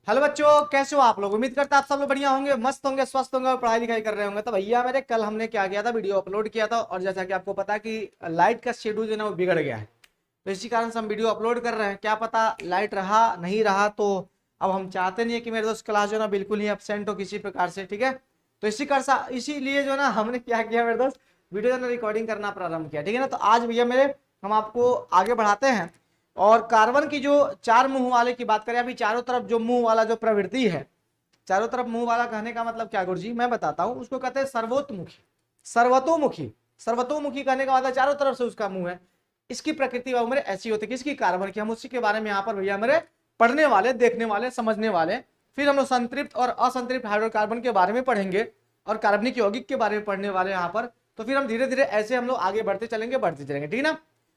Hello बच्चों, कैसे हो आप लोग। उम्मीद करता आप सब लोग बढ़िया होंगे, मस्त होंगे, स्वस्थ होंगे और पढ़ाई लिखाई कर रहे होंगे। तो भैया मेरे कल हमने क्या किया था, वीडियो अपलोड किया था और जैसा कि आपको पता है कि लाइट का शेड्यूल जो है ना वो बिगड़ गया है। तो इसी कारण से हम वीडियो अपलोड कर रहे हैं। क्या पता लाइट रहा नहीं रहा, तो अब हम चाहते नहीं है कि मेरे दोस्त क्लास जो है ना बिल्कुल ही अपसेंट हो किसी प्रकार से, ठीक है। तो इसीलिए जो है ना हमने क्या किया मेरे दोस्त, वीडियो जो है ना रिकॉर्डिंग करना प्रारंभ किया, ठीक है ना। तो आज भैया मेरे हम आपको आगे बढ़ाते हैं और कार्बन की जो चार मुंह वाले की बात करें, अभी चारों तरफ जो मुंह वाला जो प्रवृत्ति है, चारों तरफ मुंह वाला कहने का मतलब क्या गुरुजी, मैं बताता हूं। उसको कहते हैं सर्वोत्मुखी, सर्वतोमुखी। सर्वतोमुखी कहने का मतलब चारों तरफ से उसका मुंह है। इसकी प्रकृति मेरे ऐसी होती है, किसकी, कार्बन की। हम उसी के बारे में यहाँ पर भैया मेरे पढ़ने वाले, देखने वाले, समझने वाले। फिर हम लोग संतृप्त और असंतृप्त हाइड्रोकार्बन के बारे में पढ़ेंगे और कार्बनिक यौगिक के बारे में पढ़ने वाले यहाँ पर। तो फिर हम धीरे धीरे ऐसे हम लोग आगे बढ़ते चलेंगे, ठीक है ना।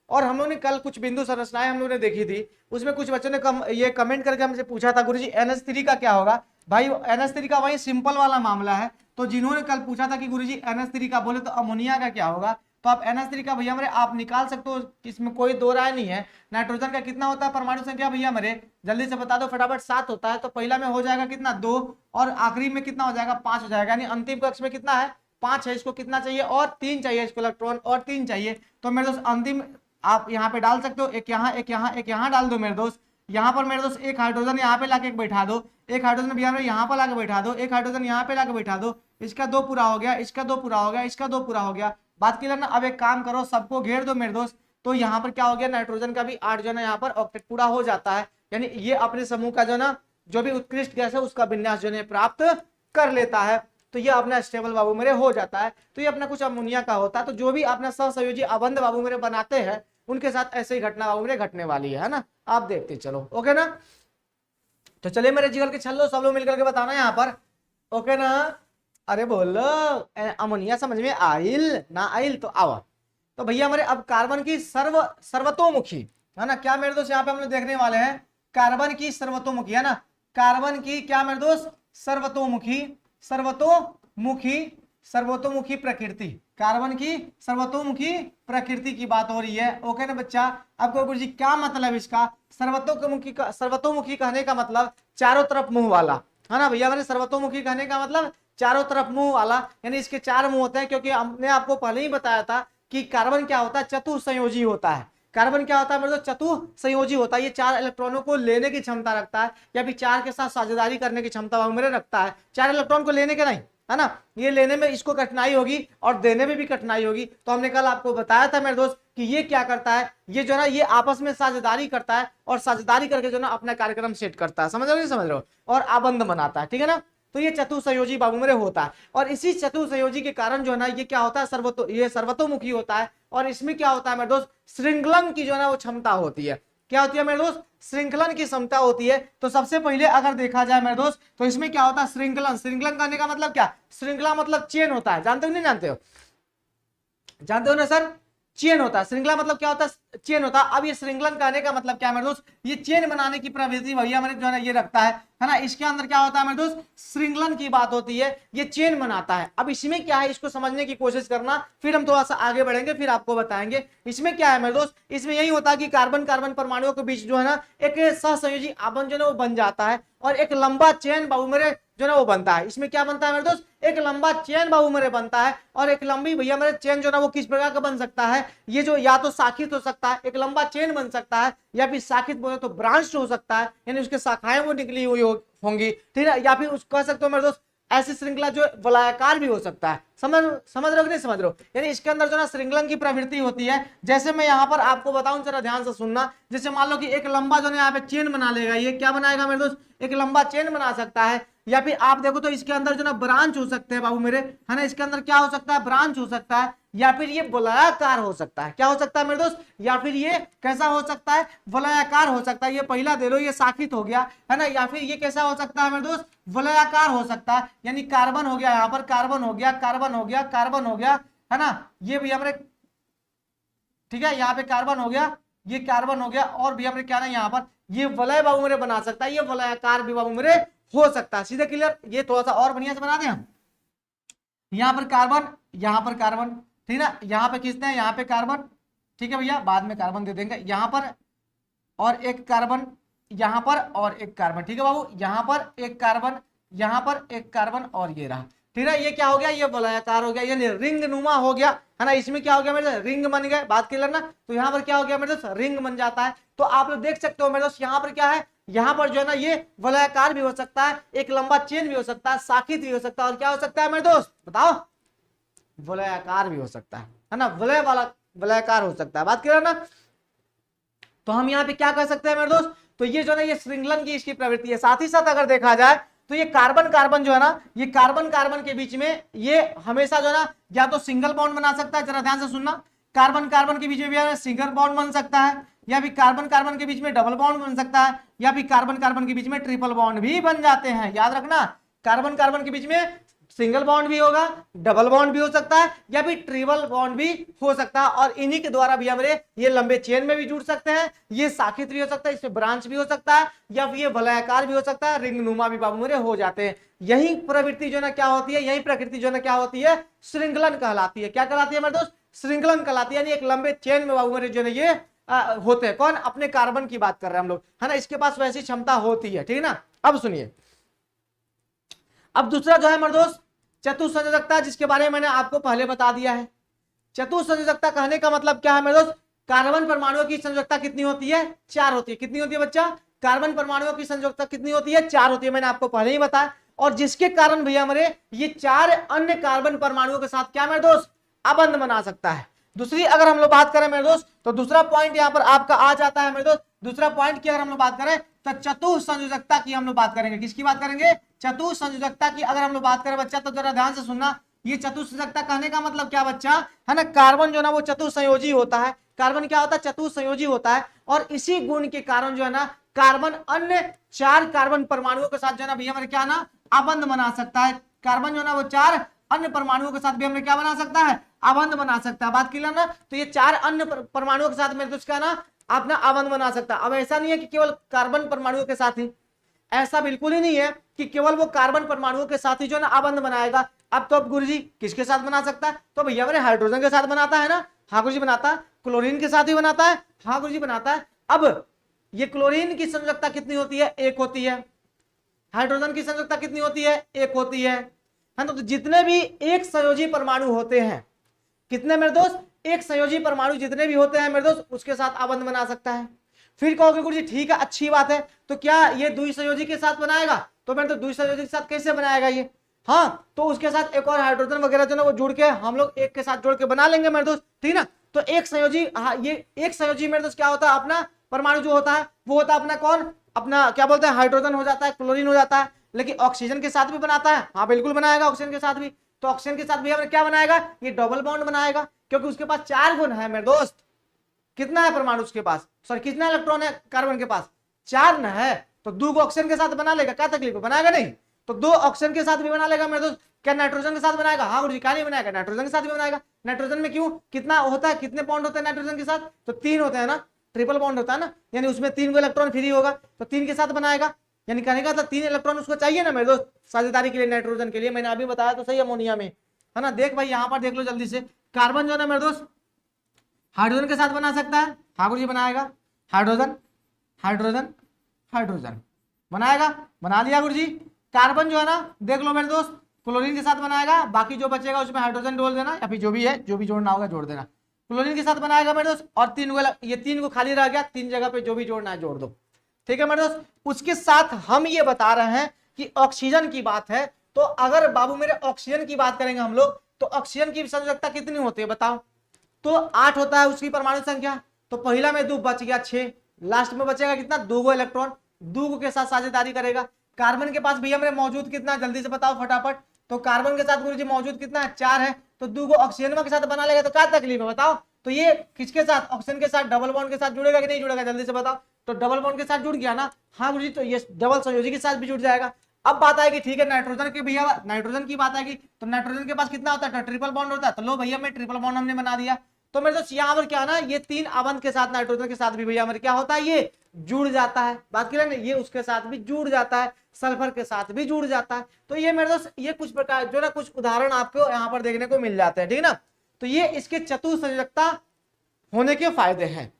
और हम लोग ने कल कुछ बिंदु संरचनाएं हम लोग ने देखी थी। उसमें कुछ बच्चों ने ये कमेंट करके हमसे पूछा था, गुरुजी NH3 का क्या होगा। भाई NH3 का वही सिंपल वाला मामला है। तो जिन्होंने कल पूछा था कि गुरुजी NH3 का बोले तो अमोनिया का क्या होगा, तो आप NH3 का भैया मेरे आप निकाल सकते हो, इसमें कोई दो राय नहीं है। नाइट्रोजन का कितना होता है परमाणु संख्या भैया मेरे, जल्दी से बता दो फटाफट। 7 होता है, तो पहला में हो जाएगा कितना, 2, और आखिरी में कितना हो जाएगा, 5 हो जाएगा। यानी अंतिम कक्ष में कितना है, 5 है। इसको कितना चाहिए, और 3 चाहिए इसको, इलेक्ट्रॉन और 3 चाहिए। तो मेरे दोस्त अंतिम आप यहाँ पे डाल सकते हो, एक यहाँ, एक यहाँ, एक यहाँ डाल दो मेरे दोस्त। यहाँ पर मेरे दोस्त एक हाइड्रोजन यहाँ पे लाके बैठा दो, एक हाइड्रोजन भैया मेरे यहाँ पर लाके बैठा दो, एक हाइड्रोजन यहाँ पे लाके बैठा दो। इसका 2 पूरा हो गया, इसका 2 पूरा हो गया, इसका 2 पूरा हो गया। बात क्लियर ना। अब एक काम करो, सबको घेर दो मेरे दोस्त। तो यहाँ पर क्या हो गया, नाइट्रोजन का भी 8 जो है ना यहाँ पर ऑक्टेट पूरा हो जाता है। यानी ये अपने समूह का जो ना जो भी उत्कृष्ट गैस है उसका विन्यास जो है प्राप्त कर लेता है। तो ये अपना स्टेबल बाबू मेरे हो जाता है। तो ये अपना कुछ अमोनिया का होता है। तो जो भी अपना सहसंयोजी अबंध बाबू मेरे बनाते हैं उनके साथ ऐसे ही घटना बाबू मेरे घटने वाली है ना। आप देखते चलो, ओके ना। तो चलिए मेरे जिगर के छल्लो, सब लोग मिलकर के बताना यहाँ पर, ओके ना। अरे बोलो अमोनिया समझ में आइल ना आइल, तो आओ। तो भैया हमारे अब कार्बन की सर्वतोमुखी है ना, क्या मेरे दोस्त यहाँ पे हम लोग देखने वाले हैं, कार्बन की सर्वतोमुखी है ना। कार्बन की क्या मेरे दोस्त, सर्वतोमुखी, सर्वतोमुखी, सर्वतोमुखी प्रकृति। कार्बन की सर्वतोमुखी प्रकृति की बात हो रही है, ओके ना बच्चा। आपको गुरुजी क्या मतलब इसका, सर्वतोमुखी कहने का मतलब चारों तरफ मुंह वाला है ना भैया। मैंने सर्वतोमुखी कहने का मतलब चारों तरफ मुंह वाला, यानी इसके 4 मुंह होते हैं। क्योंकि हमने आपको पहले ही बताया था कि कार्बन क्या होता है, चतुर्संयोजी होता है। कार्बन क्या होता है मतलब चतुर्संयोजी होता है। ये 4 इलेक्ट्रॉनों को लेने की क्षमता रखता है, या फिर 4 के साथ साझेदारी करने की क्षमता मेरे रखता है। 4 इलेक्ट्रॉन को लेने के नहीं, है ना। ये लेने में इसको कठिनाई होगी और देने में भी कठिनाई होगी। तो हमने कल आपको बताया था मेरे दोस्त कि ये क्या करता है, ये जो है ना ये आपस में साझेदारी करता है और साझेदारी करके जो ना अपना कार्यक्रम सेट करता है। समझ रहे हो नहीं समझ रहे हो, और आबंध बनाता है, ठीक है ना। तो ये चतुर्संयोजी बाबू मेरे होता है। और इसी चतुर्संयोजी के कारण जो है ना ये क्या होता है, ये सर्वतोमुखी होता है। और इसमें क्या होता है मेरे दोस्त, श्रृंखलन की जो है ना वो क्षमता होती है। क्या होती है मेरे दोस्त, श्रृंखलन की क्षमता होती है। तो सबसे पहले अगर देखा जाए मेरे दोस्त, तो इसमें क्या होता है, श्रृंखलन। श्रृंखलन करने का मतलब क्या, श्रृंखला मतलब चेन होता है। जानते हो नहीं जानते हो, जानते हो ना सर, चेन होता है। श्रृंखला मतलब क्या होता है, चेन होता है। अब ये श्रृंखलन कहने का मतलब क्या है मेरे दोस्त, ये चेन बनाने की प्रवृत्ति भैया मेरे जो है ये रखता है ना। इसके अंदर क्या होता है मेरे दोस्त, श्रृंखलन की बात होती है, ये चेन बनाता है। अब इसमें क्या है, इसको समझने की कोशिश करना, फिर हम थोड़ा सा आगे बढ़ेंगे, फिर आपको बताएंगे इसमें क्या है मेरे दोस्त। इसमें यही होता है कि कार्बन कार्बन परमाणुओं के बीच जो है ना एक सहसंयोजी आबंध जो है वो बन जाता है, और एक लंबा चेन बाबू मेरे जो है वो बनता है। इसमें क्या बनता है मेरे दोस्त, एक लंबा चेन बाबू मेरे बनता है। और एक लंबी भैया मेरे चेन जो ना वो किस प्रकार का बन सकता है, ये जो या तो शाखित हो सकता है, एक लंबा चेन बन सकता है, या फिर शाखित बोले तो ब्रांच हो सकता है, यानी उसके शाखाएं वो निकली हुई होंगी, ठीक है। या फिर उसको कह सकते हो मेरे दोस्त ऐसी श्रृंखला जो वलयाकार भी हो सकता है। समझ रहे हो कि नहीं समझ रहे हो, यानी इसके अंदर जो ना श्रृंखलन की प्रवृत्ति होती है। जैसे मैं यहाँ पर आपको बताऊं, जरा ध्यान से सुनना। जैसे मान लो कि एक लंबा जो है यहाँ पे चेन बना लेगा, ये क्या बनाएगा मेरे दोस्त, एक लंबा चेन बना सकता है। या फिर आप देखो तो इसके अंदर जो ना ब्रांच हो सकते हैं बाबू मेरे, है ना। इसके अंदर क्या हो सकता है, ब्रांच हो सकता है, या फिर ये वलयाकार हो सकता है। क्या हो सकता है मेरे दोस्त, या फिर ये कैसा हो सकता है, वलयाकार हो सकता है। ये पहला दे लो, ये शाखित हो गया, है ना। या फिर ये कैसा हो सकता है मेरे दोस्त, वलयाकार हो सकता है। यानी कार्बन हो गया, यहाँ पर कार्बन हो गया, कार्बन हो गया, कार्बन हो गया, है ना। ये भी हमने, ठीक है, यहाँ पे कार्बन हो गया, ये कार्बन हो गया, और भी हमने क्या ना यहाँ पर ये वलय बाबू मेरे बना सकता है, ये वलयाकार भी बाबू मेरे हो सकता है। सीधे क्लियर, ये थोड़ा सा और बढ़िया से बना दें हम। यहाँ पर कार्बन, यहाँ पर कार्बन, ठीक है ना। यहाँ पे खींचते हैं, यहाँ पे कार्बन, ठीक है भैया, बाद में कार्बन दे देंगे यहाँ पर, और एक कार्बन, यहां पर और एक कार्बन, ठीक है बाबू, यहां पर एक कार्बन, यहां पर एक कार्बन और ये रहा, ठीक है। ये क्या हो गया, ये वलयाकार हो गया, यानी रिंग नुमा हो गया, है ना। इसमें क्या हो गया मेरे दोस्त, रिंग बन गए, बात क्लियर ना। तो यहाँ पर क्या हो गया मेरे दोस्त, रिंग बन जाता है। तो आप लोग देख सकते हो मेरे दोस्त, यहाँ पर क्या है, यहाँ पर जो है ना ये वलयाकार भी हो सकता है, एक लंबा चेन भी हो सकता है, शाखित भी हो सकता है, और क्या हो सकता है मेरे दोस्त बताओ, वलयाकार भी हो सकता है ना, वलय वाला वलयाकार हो सकता है, बात क्लियर ना। तो हम यहाँ पे क्या कर सकते हैं मेरे दोस्त, तो ये जो है ना ये श्रृंखलन की इसकी प्रवृत्ति है। साथ ही साथ अगर देखा जाए तो ये कार्बन कार्बन जो है ना, ये कार्बन कार्बन के बीच में ये हमेशा जो है ना या तो सिंगल बॉन्ड बना सकता है, जरा ध्यान से सुनना, कार्बन कार्बन के बीच में भी सिंगल बॉन्ड बन सकता है, या फिर कार्बन कार्बन के बीच में डबल बॉन्ड बन सकता है, या फिर कार्बन कार्बन के बीच में ट्रिपल बॉन्ड भी बन जाते हैं। याद रखना, कार्बन कार्बन के बीच में सिंगल बॉन्ड भी होगा, डबल बॉन्ड भी हो सकता है, या फिर ट्रिपल बॉन्ड भी हो सकता है, और इन्हीं के द्वारा भी हमारे ये लंबे चेन में भी जुड़ सकते हैं, ये शाखित भी हो सकता है, इसमें ब्रांच भी हो सकता है, या फिर ये वलयाकार भी हो सकता है, रिंग नुमा भी बाबू मेरे हो जाते हैं। यही प्रवृत्ति जो ना क्या होती है, यही प्रकृति जो ना क्या होती है, श्रृंखलन कहलाती है। क्या कहलाती है मेरे दोस्त, श्रृंखलन कहलाती है, यानी एक लंबे चेन में बाबू मेरे जो है ये होते हैं। कौन, अपने कार्बन की बात कर रहे हैं हम लोग, है ना, इसके पास वैसी क्षमता होती है, ठीक है ना। अब सुनिए, अब दूसरा जो है मेरे दोस्त चतुसंयोजकता, जिसके बारे में मैंने आपको पहले बता दिया है। चतुसंयोजकता कहने का मतलब क्या है मेरे दोस्त, कार्बन परमाणुओं की संयोजकता कितनी होती है, 4 होती है। कितनी होती है बच्चा, कार्बन परमाणुओं की संयोजकता कितनी होती है, 4 होती है, मैंने आपको पहले ही बताया। और जिसके कारण भैया मेरे ये 4 अन्य कार्बन परमाणुओं के साथ क्या मेरे दोस्त, अबंध बना सकता है। दूसरी अगर हम लोग बात करें मेरे दोस्त, तो दूसरा पॉइंट यहाँ पर आपका आ जाता है मेरे दोस्त, दूसरा पॉइंट की अगर हम लोग बात करें तो चतुसंयोजकता की हम लोग बात करेंगे। किसकी बात करेंगे, चतुसंयोजकता की अगर हम लोग बात करें बच्चा, तो जरा ध्यान से सुनना। ये चतुसंयोजकता कहने का मतलब क्या बच्चा, है ना, कार्बन जो ना वो चतुसंयोजी होता है। कार्बन क्या होता है, चतुसंयोजी होता है, और इसी गुण के कारण जो है ना कार्बन अन्य 4 कार्बन परमाणुओं के साथ जो है ना भैया मेरे क्या ना अबंध बना सकता है। कार्बन जो है ना वो 4 अन्य परमाणुओं के साथ भी हमने क्या बना सकता है, अबंध बना सकता है, बात क्लियर ना। तो ये 4 अन्य परमाणुओं के साथ मेरे दोस्त क्या ना अपना अबंध बना सकता है। अब ऐसा नहीं है कि केवल कार्बन परमाणुओं के साथ ही, ऐसा बिल्कुल ही नहीं है कि केवल वो कार्बन परमाणुओं के साथ ही जो है ना अबंध बनाएगा। अब तो अब गुरुजी किसके साथ बना सकता है, तो भैया मेरे हाइड्रोजन के साथ बनाता है ना, हाँ गुरुजी बनाता है। क्लोरीन के साथ भी बनाता है, हाँ गुरुजी बनाता है। अब ये क्लोरीन की संयोजकता कितनी होती है, 1 होती है। हाइड्रोजन की संयोजकता कितनी होती है, 1 होती है ना। तो जितने भी एक संयोजी परमाणु होते हैं, कितने मेरे दोस्त, एक संयोजी परमाणु जितने भी होते हैं मेरे दोस्त, उसके साथ अबंध बना सकता है। फिर कहोगे गुरुजी ठीक है अच्छी बात है, तो क्या ये द्विसंयोजी के साथ बनाएगा, तो मैं तो द्विसंयोजी के साथ कैसे बनाएगा ये, हाँ तो उसके साथ एक और हाइड्रोजन वगैरह जो ना वो जुड़ के हम लोग एक के साथ जोड़ के बना लेंगे मेरे दोस्त, ठीक ना। तो एक संयोजी, हाँ ये एक संयोजी मेरे दोस्त क्या होता है, अपना परमाणु जो होता है वो होता है अपना कौन, अपना क्या बोलते हैं हाइड्रोजन हो जाता है, क्लोरीन हो जाता है। लेकिन ऑक्सीजन के साथ भी बनाता है, हाँ बिल्कुल बनाएगा ऑक्सीजन के साथ भी। तो ऑक्सीजन के साथ भी हमें क्या बनाएगा, ये डबल बॉन्ड बनाएगा, क्योंकि उसके पास 4 गुण है मेरे दोस्त। कितना है परमाणु उसके पास, सॉरी कितना इलेक्ट्रॉन है कार्बन के पास, 4 ना है। तो 2 ऑक्सीजन के साथ बना लेगा, क्या तकलीफ है, बनाएगा नहीं। तो 2 ऑक्सीजन के साथ भी बना लेगा मेरे दोस्त। क्या नाइट्रोजन के साथ बनाएगा, हाँ गुरुजी, क्या नहीं बनाएगा, नाइट्रोजन के साथ भी बनाएगा। नाइट्रोजन में क्यों, कितना होता है, कितने बॉन्ड होते हैं नाइट्रोजन के साथ, तो 3 होते हैं ना, ट्रिपल बॉन्ड होता है ना, यानी उसमें 3 को इलेक्ट्रॉन फ्री होगा, तो 3 के साथ बनाएगा। यानी कहने का 3 इलेक्ट्रॉन उसको चाहिए ना मेरे दोस्त साझेदारी के लिए, नाइट्रोजन के लिए। मैंने अभी बताया तो सही अमोनिया में, है ना। देख भाई यहाँ पर देख लो जल्दी से, कार्बन जो है ना मेरे दोस्त हाइड्रोजन के साथ बना सकता है, हाँ गुरुजी बनाएगा, हाइड्रोजन हाइड्रोजन हाइड्रोजन बनाएगा, बना लिया गुरुजी। कार्बन जो है ना देख लो मेरे दोस्त क्लोरीन के साथ बनाएगा, बाकी जो बचेगा उसमें हाइड्रोजन जोड़ देना, या फिर जो भी है जो भी जोड़ना होगा जोड़ देना। क्लोरीन के साथ बनाएगा मेरे दोस्त, और 3 को, ये 3 को खाली रह गया, 3 जगह पे जो भी जोड़ना है जोड़ दो, ठीक है मेरे दोस्त। उसके साथ हम ये बता रहे हैं कि ऑक्सीजन की बात है, तो अगर बाबू मेरे ऑक्सीजन की बात करेंगे हम लोग, तो ऑक्सीजन की संयोजकता कितनी होती है बताओ, तो 8 होता है उसकी परमाणु संख्या। तो पहला में 2 बच गया 6, लास्ट में बचेगा कितना, 2 इलेक्ट्रॉन, 2 के साथ साझेदारी करेगा। कार्बन के पास भैया मेरे मौजूद कितना, जल्दी से बताओ फटाफट। तो कार्बन के साथ गुरुजी मौजूद कितना है, 4 है, तो 2 ऑक्सीजन के साथ बना लेगा, तो क्या तकलीफ है बताओ। तो ये किसके साथ, ऑक्सीजन के साथ डबल बॉन्ड के साथ जुड़ेगा कि नहीं जुड़ेगा, जल्दी से बताओ। तो डबल बॉन्ड के साथ जुड़ गया ना, हाँ गुरुजी, तो ये डबल संयोजी के साथ भी जुड़ जाएगा। अब बात आएगी, ठीक है नाइट्रोजन के भैया, नाइट्रोजन की बात आएगी, तो नाइट्रोजन के पास कितना होता है, ट्रिपल बॉन्ड होता है। तो लो भैया मैं ट्रिपल बॉन्ड हमने बना दिया। तो मेरे दोस्त यहाँ पर क्या ना, ये 3 अबंध के साथ नाइट्रोजन के साथ भी भैया मेरे क्या होता है, ये जुड़ जाता है, बात करें ना, ये उसके साथ भी जुड़ जाता है, सल्फर के साथ भी जुड़ जाता है। तो ये मेरे दोस्त ये कुछ प्रकार जो ना कुछ उदाहरण आपको यहाँ पर देखने को मिल जाते हैं, ठीक है ना। तो ये इसके चतुसंयोजकता होने के फायदे हैं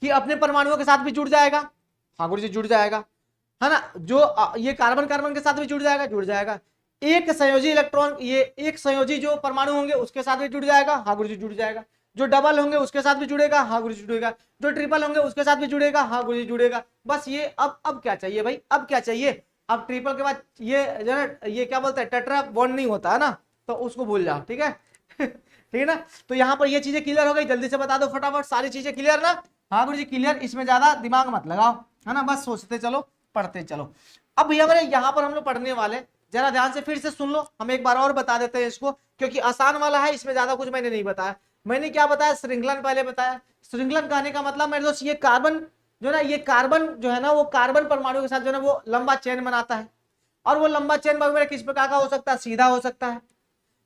कि अपने परमाणुओं के साथ भी जुड़ जाएगा, हाँ गुरुजी जुड़ जाएगा, है ना। जो ये कार्बन कार्बन के साथ भी जुड़ जाएगा, जुड़ जाएगा। एक संयोजी इलेक्ट्रॉन, ये एक संयोजी जो परमाणु होंगे उसके साथ भी जुड़ जाएगा, हाँ गुरुजी जुड़ जाएगा। जो डबल होंगे उसके साथ भी जुड़ेगा, हाँ गुरुजी जुड़ेगा। जो ट्रिपल होंगे उसके साथ भी जुड़ेगा, हाँ गुरुजी जुड़ेगा। बस ये अब क्या चाहिए भाई, अब क्या चाहिए। अब ट्रिपल के बाद ये जो है ये क्या बोलते हैं, टेट्रा बॉन्ड नहीं होता है ना, तो उसको भूल जाओ, ठीक है। ठीक है ना। तो यहाँ पर ये चीजें क्लियर हो गई, जल्दी से बता दो फटाफट, सारी चीजें क्लियर ना। हाँ गुरुजी क्लियर, इसमें ज्यादा दिमाग मत लगाओ, है ना, बस सोचते चलो, पढ़ते चलो। अब भैया मेरे यहाँ पर हम लोग पढ़ने वाले, जरा ध्यान से फिर से सुन लो, हम एक बार और बता देते हैं इसको, क्योंकि आसान वाला है, इसमें ज्यादा कुछ मैंने नहीं बताया। मैंने क्या बताया, श्रृंखलन पहले बताया। श्रृंखलन कहने का मतलब मेरे दोस्त, ये कार्बन जो ना, ये कार्बन जो है ना, वो कार्बन परमाणु के साथ जो है वो लंबा चेन बनाता है। और वो लंबा चेन मेरे किस प्रकार का हो सकता है, सीधा हो सकता है,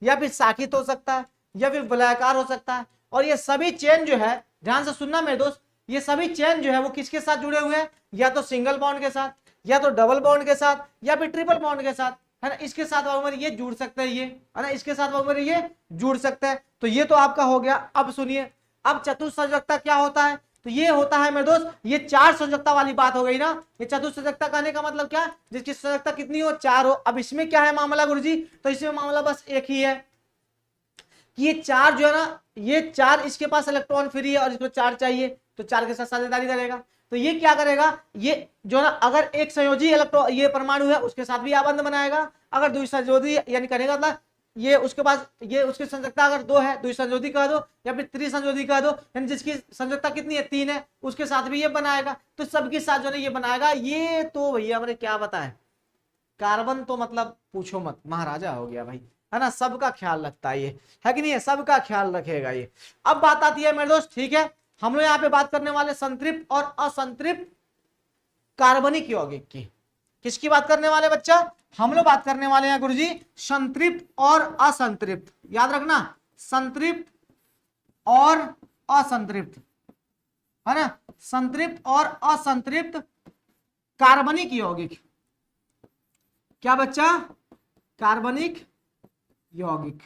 या फिर शाखित हो सकता है, या फिर वलयाकार हो सकता है। और ये सभी चेन जो है, ध्यान से सुनना मेरे दोस्त, ये सभी चेन जो है वो किसके साथ जुड़े हुए हैं, या तो सिंगल बॉन्ड के साथ, या तो डबल बॉन्ड के साथ, या फिर ट्रिपल बॉन्ड के साथ, है ना। इसके साथ ये जुड़ सकते हैं, ये है ना, इसके साथ ये जुड़ सकते हैं। तो ये तो आपका हो गया। अब सुनिए, अब चतुस्संयोजकता क्या होता है, तो ये होता है मेरे दोस्त, ये चार संयोजकता वाली बात हो गई ना। ये चतुस्संयोजकता कहने का मतलब क्या, जिसकी संयोजकता कितनी हो, चार हो। अब इसमें क्या है मामला गुरुजी, तो इसमें मामला बस एक ही है कि ये चार जो है ना, ये चार इसके पास इलेक्ट्रॉन फ्री है और इसको चार चाहिए, तो चार के साथ साझेदारी करेगा। तो ये क्या करेगा, ये जो ना, अगर एक संयोजी इलेक्ट्रॉन ये परमाणु है उसके साथ भी आबंध बनाएगा। अगर द्विसंयोजी यानी करेगा मतलब ये उसके पास, ये उसकी संयोजकता अगर दो है, द्विसंयोजी कह दो या फिर त्रिसंयोजी कह दो, यानी जिसकी संयोजकता कितनी है, तीन है, उसके साथ भी ये बनाएगा। तो सबके साथ जो है ये बनाएगा। ये तो भैया हमने क्या बताया, कार्बन तो मतलब पूछो मत, महाराजा हो गया भाई, है ना। सबका ख्याल रखता है ये, है कि नहीं है, सबका ख्याल रखेगा ये। अब बात आती है मेरे दोस्त, ठीक है, हम लोग यहाँ पे बात करने वाले संतृप्त और असंतृप्त कार्बनिक यौगिक की। किसकी बात करने वाले बच्चा, हम लोग बात करने वाले हैं गुरुजी संतृप्त और असंतृप्त। याद रखना, संतृप्त और असंतृप्त, है ना, संतृप्त और असंतृप्त कार्बनिक यौगिक। क्या बच्चा, कार्बनिक यौगिक,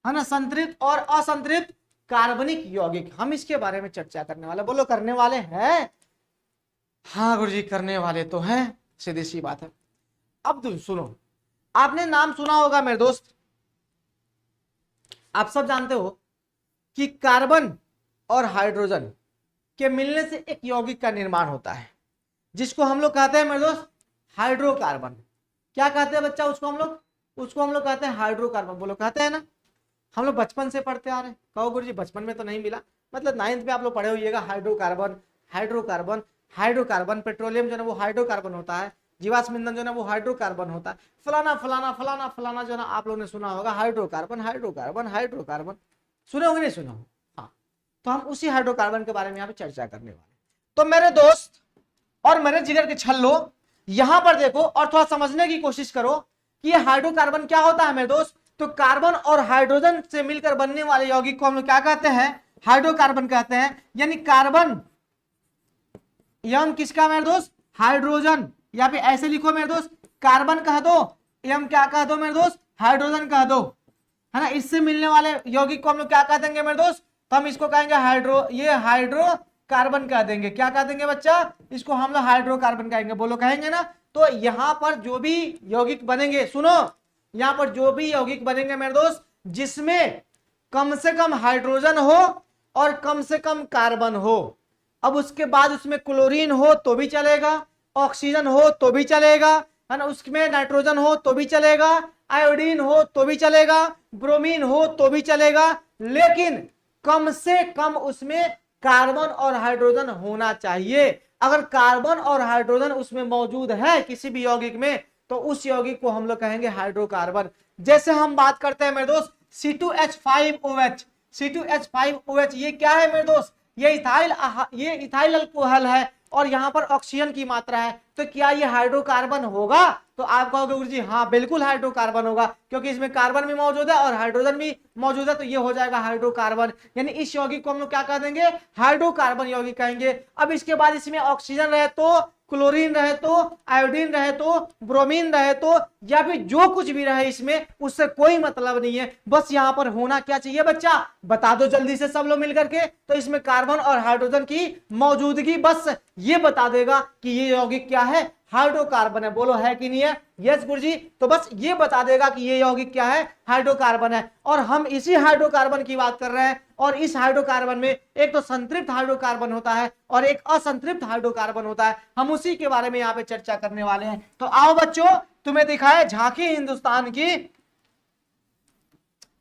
है ना, संतृप्त और असंतृप्त कार्बनिक यौगिक, हम इसके बारे में चर्चा करने वाले। बोलो करने वाले हैं, हाँ गुरुजी करने वाले तो हैं, सीधी सी बात है। अब तुम सुनो, आपने नाम सुना होगा मेरे दोस्त, आप सब जानते हो कि कार्बन और हाइड्रोजन के मिलने से एक यौगिक का निर्माण होता है, जिसको हम लोग कहते हैं मेरे दोस्त हाइड्रोकार्बन। क्या कहते हैं बच्चा उसको, हम लोग कहते हैं हाइड्रोकार्बन। बोलो कहते हैं ना, हम लोग बचपन से पढ़ते आ रहे हैं। कहो गुरुजी बचपन में तो नहीं मिला, मतलब 9th में आप लोग पढ़े होइएगा हाइड्रोकार्बन, हाइड्रोकार्बन, हाइड्रोकार्बन। पेट्रोलियम जो है वो हाइड्रोकार्बन होता है, जीवाश्म ईंधन जो है वो हाइड्रोकार्बन होता है, फलाना फलाना फलाना फलाना जो है आप लोगों ने सुना होगा, हाइड्रोकार्बन हाइड्रोकार्बन हाइड्रोकार्बन, सुने होंगे नहीं सुना हो, हाँ। तो हम उसी हाइड्रोकार्बन के बारे में यहाँ पे चर्चा करने वाले। तो मेरे दोस्त और मेरे जिगर के छल्लो, यहां पर देखो और थोड़ा समझने की कोशिश करो कि ये हाइड्रोकार्बन क्या होता है मेरे दोस्त। तो कार्बन और हाइड्रोजन से मिलकर बनने वाले यौगिक को हम लोग क्या कहते हैं, हाइड्रोकार्बन कहते हैं। यानी कार्बन एवं किसका मेरे दोस्त, हाइड्रोजन, या फिर ऐसे लिखो मेरे दोस्त, कार्बन कह दो एवं क्या कह दो मेरे दोस्त, हाइड्रोजन कह दो, है ना। इससे मिलने वाले यौगिक को हम लोग क्या कह देंगे मेरे दोस्त, तो हम इसको कहेंगे ये हाइड्रोकार्बन कह देंगे। क्या कह देंगे बच्चा, इसको हम लोग हाइड्रोकार्बन कहेंगे। बोलो कहेंगे ना। तो यहां पर जो भी यौगिक बनेंगे, सुनो, यहां पर जो भी यौगिक बनेंगे मेरे दोस्त, जिसमें कम से कम हाइड्रोजन हो और कम से कम कार्बन हो, अब उसके बाद उसमें क्लोरीन हो तो भी चलेगा, ऑक्सीजन हो तो भी चलेगा, है ना, उसमें नाइट्रोजन हो तो भी चलेगा, आयोडीन हो तो भी चलेगा, ब्रोमीन हो तो भी चलेगा, लेकिन कम से कम उसमें कार्बन और हाइड्रोजन होना चाहिए। अगर कार्बन और हाइड्रोजन उसमें मौजूद है किसी भी यौगिक में, तो उस यौगिक को हम लोग कहेंगे हाइड्रोकार्बन। जैसे हम बात करते हैं मेरे दोस्त C2H5OH, C2H5OH ये क्या है मेरे दोस्त, ये इथाइल अल्कोहल है और यहाँ पर ऑक्सीजन की मात्रा है। तो क्या ये हाइड्रोकार्बन होगा, तो आप कहोगे गुरुजी हाँ बिल्कुल हाइड्रोकार्बन होगा, क्योंकि इसमें कार्बन भी मौजूद है और हाइड्रोजन भी मौजूद है, तो ये हो जाएगा हाइड्रोकार्बन। यानी इस यौगिक को हम लोग क्या कह देंगे, हाइड्रोकार्बन यौगिक कहेंगे। अब इसके बाद इसमें ऑक्सीजन रहे तो क्लोरीन रहे तो, आयोडीन रहे तो, ब्रोमीन रहे तो, या फिर जो कुछ भी रहे इसमें, उससे कोई मतलब नहीं है। बस यहां पर होना क्या चाहिए बच्चा, बता दो जल्दी से सब लोग मिलकर के। तो इसमें कार्बन और हाइड्रोजन की मौजूदगी बस ये बता देगा कि ये यौगिक क्या है, हाइड्रोकार्बन है। बोलो है कि नहीं है? यस गुरुजी। तो बस ये बता देगा कि ये यौगिक क्या है, हाइड्रोकार्बन है। और हम इसी हाइड्रोकार्बन की बात कर रहे हैं। और इस हाइड्रोकार्बन में एक तो संतृप्त हाइड्रोकार्बन होता है और एक असंतृप्त हाइड्रोकार्बन होता है। हम उसी के बारे में यहाँ पे चर्चा करने वाले हैं। तो आओ बच्चों, तुम्हें दिखाए झांकी हिंदुस्तान की।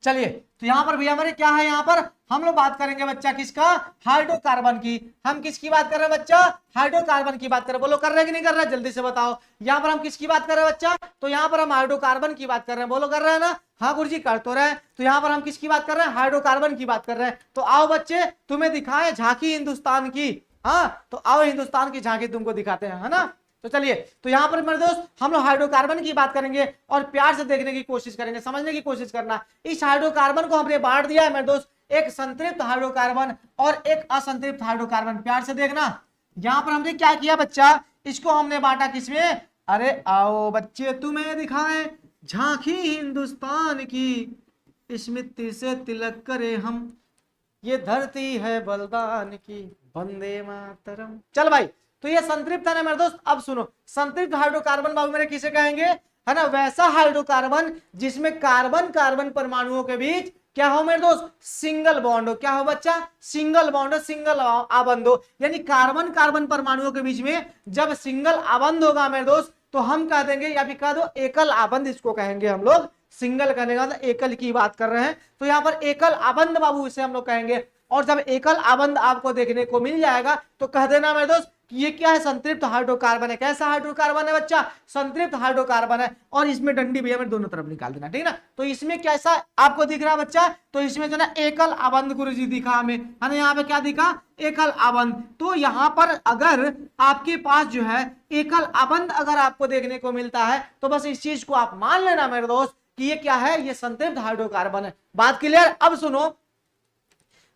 चलिए, तो यहां पर भैया हमारे क्या है, यहां पर हम लोग बात करेंगे बच्चा किसका, हाइड्रोकार्बन की। हम किसकी बात कर रहे हैं बच्चा, हाइड्रोकार्बन की बात कर रहे हैं। बोलो कर रहे हैं कि नहीं कर रहे हैं, जल्दी से बताओ। यहां पर हम किसकी बात कर रहे हैं बच्चा, तो यहां पर हम हाइड्रोकार्बन की बात कर रहे हैं। बोलो कर रहे हैं ना, हाँ गुरुजी कर तो रहे हैं। तो यहां पर हम किसकी बात कर रहे हैं, हाइड्रोकार्बन की बात कर रहे हैं। तो आओ बच्चे, तुम्हें दिखाएं झांकी हिंदुस्तान की। हाँ, तो आओ हिंदुस्तान की झांकी तुमको दिखाते हैं, है ना। तो चलिए, तो यहां पर मेरे दोस्त हम लोग हाइड्रोकार्बन की बात करेंगे और प्यार से देखने की कोशिश करेंगे, समझने की कोशिश करना। इस हाइड्रोकार्बन को हमने बांट दिया है मेरे दोस्त, एक संतृप्त हाइड्रोकार्बन और एक असंतृप्त हाइड्रोकार्बन। प्यार से देखना, यहां पर हमने क्या किया बच्चा, इसको हमने बांटा किसमें, अरे आओ बच्चे तुम्हें दिखाएं झांकी हिंदुस्तान की, स्मृति से तिलक करे हम, ये धरती है बलिदान की, वंदे मातरम। चल भाई, तो ये संतृप्त है ना मेरे दोस्त। अब सुनो, संतृप्त हाइड्रोकार्बन बाबू मेरे किसे कहेंगे, है ना, वैसा हाइड्रोकार्बन जिसमें कार्बन कार्बन परमाणुओं के बीच क्या हो मेरे दोस्त, सिंगल बॉन्ड हो। क्या हो बच्चा, सिंगल बॉन्ड हो, सिंगल आबंध हो। यानी कार्बन कार्बन परमाणुओं के बीच में जब सिंगल आबंध होगा मेरे दोस्त, तो हम कह देंगे, या फिर कह दो एकल आबंध इसको कहेंगे हम लोग। सिंगल करने का मतलब एकल की बात कर रहे हैं, तो यहाँ पर एकल आबंध बाबू इसे हम लोग कहेंगे। और जब एकल आबंध आपको देखने को मिल जाएगा तो कह देना मेरे दोस्त ये क्या है, संतृप्त हाइड्रोकार्बन है। कैसा हाइड्रोकार्बन है बच्चा, संतृप्त हाइड्रोकार्बन है। और इसमें डंडी भैया मेरे दोनों तरफ निकाल देना, ठीक ना। तो इसमें कैसा आपको दिख रहा है बच्चा, तो इसमें जो ना एकल आबंध गुरुजी दिखा हमें, है ना। यहाँ पे क्या दिखा, एकल आबंध। तो यहाँ पर अगर आपके पास जो है एकल आबंध अगर आपको देखने को मिलता है, तो बस इस चीज को आप मान लेना मेरे दोस्त कि ये क्या है, ये संतृप्त हाइड्रोकार्बन है। बात क्लियर। अब सुनो,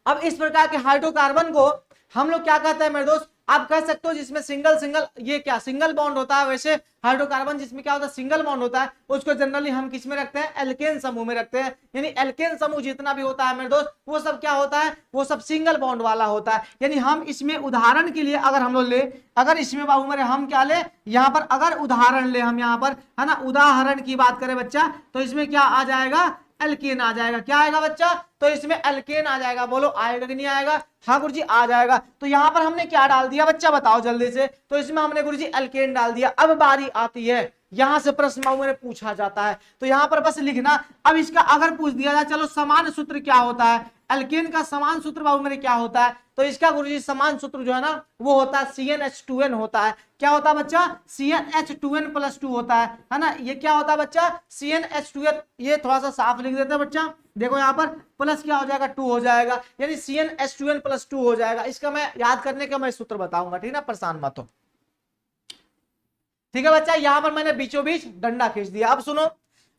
अब इस प्रकार के हाइड्रोकार्बन को हम लोग क्या कहते हैं मेरे दोस्त, आप कह सकते हो जिसमें सिंगल सिंगल, ये क्या सिंगल बॉन्ड होता है, वैसे हाइड्रोकार्बन जिसमें क्या होता है, सिंगल बॉन्ड होता है, उसको जनरली हम किस में रखते हैं, एल्केन समूह में रखते हैं। यानी एल्केन समूह जितना भी होता है मेरे दोस्त, वो सब क्या होता है, वो सब सिंगल बॉन्ड वाला होता है। यानी हम इसमें उदाहरण के लिए अगर हम लोग ले, अगर इसमें बाबू मेरे हम क्या ले, यहाँ पर अगर उदाहरण ले हम, यहाँ पर है ना उदाहरण की बात करें बच्चा, तो इसमें क्या आ जाएगा, एल्केन आ जाएगा। क्या आएगा बच्चा, तो इसमें एल्केन आ जाएगा। बोलो आएगा कि नहीं आएगा, हाँ गुरुजी आ जाएगा। तो यहां पर हमने क्या डाल दिया बच्चा, बताओ जल्दी से। तो इसमें हमने गुरुजी एल्केन डाल दिया। अब बारी आती है, यहां से प्रश्न मेरे पूछा जाता है, तो यहां पर बस लिखना। अब इसका अगर पूछ दिया जाए, चलो समान सूत्र क्या होता है, एल्केन का समान सूत्र बाबू मेरे क्या होता है, तो इसका गुरुजी समान सूत्र जो है ना वो होता है CnH2n होता है। क्या होता है बच्चा, CnH2n + 2 होता है ना। ये क्या होता है बच्चा, CnH2n, ये थोड़ा सा साफ लिख देते हैं बच्चा, देखो यहाँ पर प्लस क्या हो जाएगा, 2 हो जाएगा, यानी CnH2n + 2 हो जाएगा। इसका मैं याद करने का मैं सूत्र बताऊंगा, ठीक ना, परेशान मत हो, ठीक है बच्चा। यहां पर मैंने बीचों बीच डंडा खींच दिया। अब सुनो,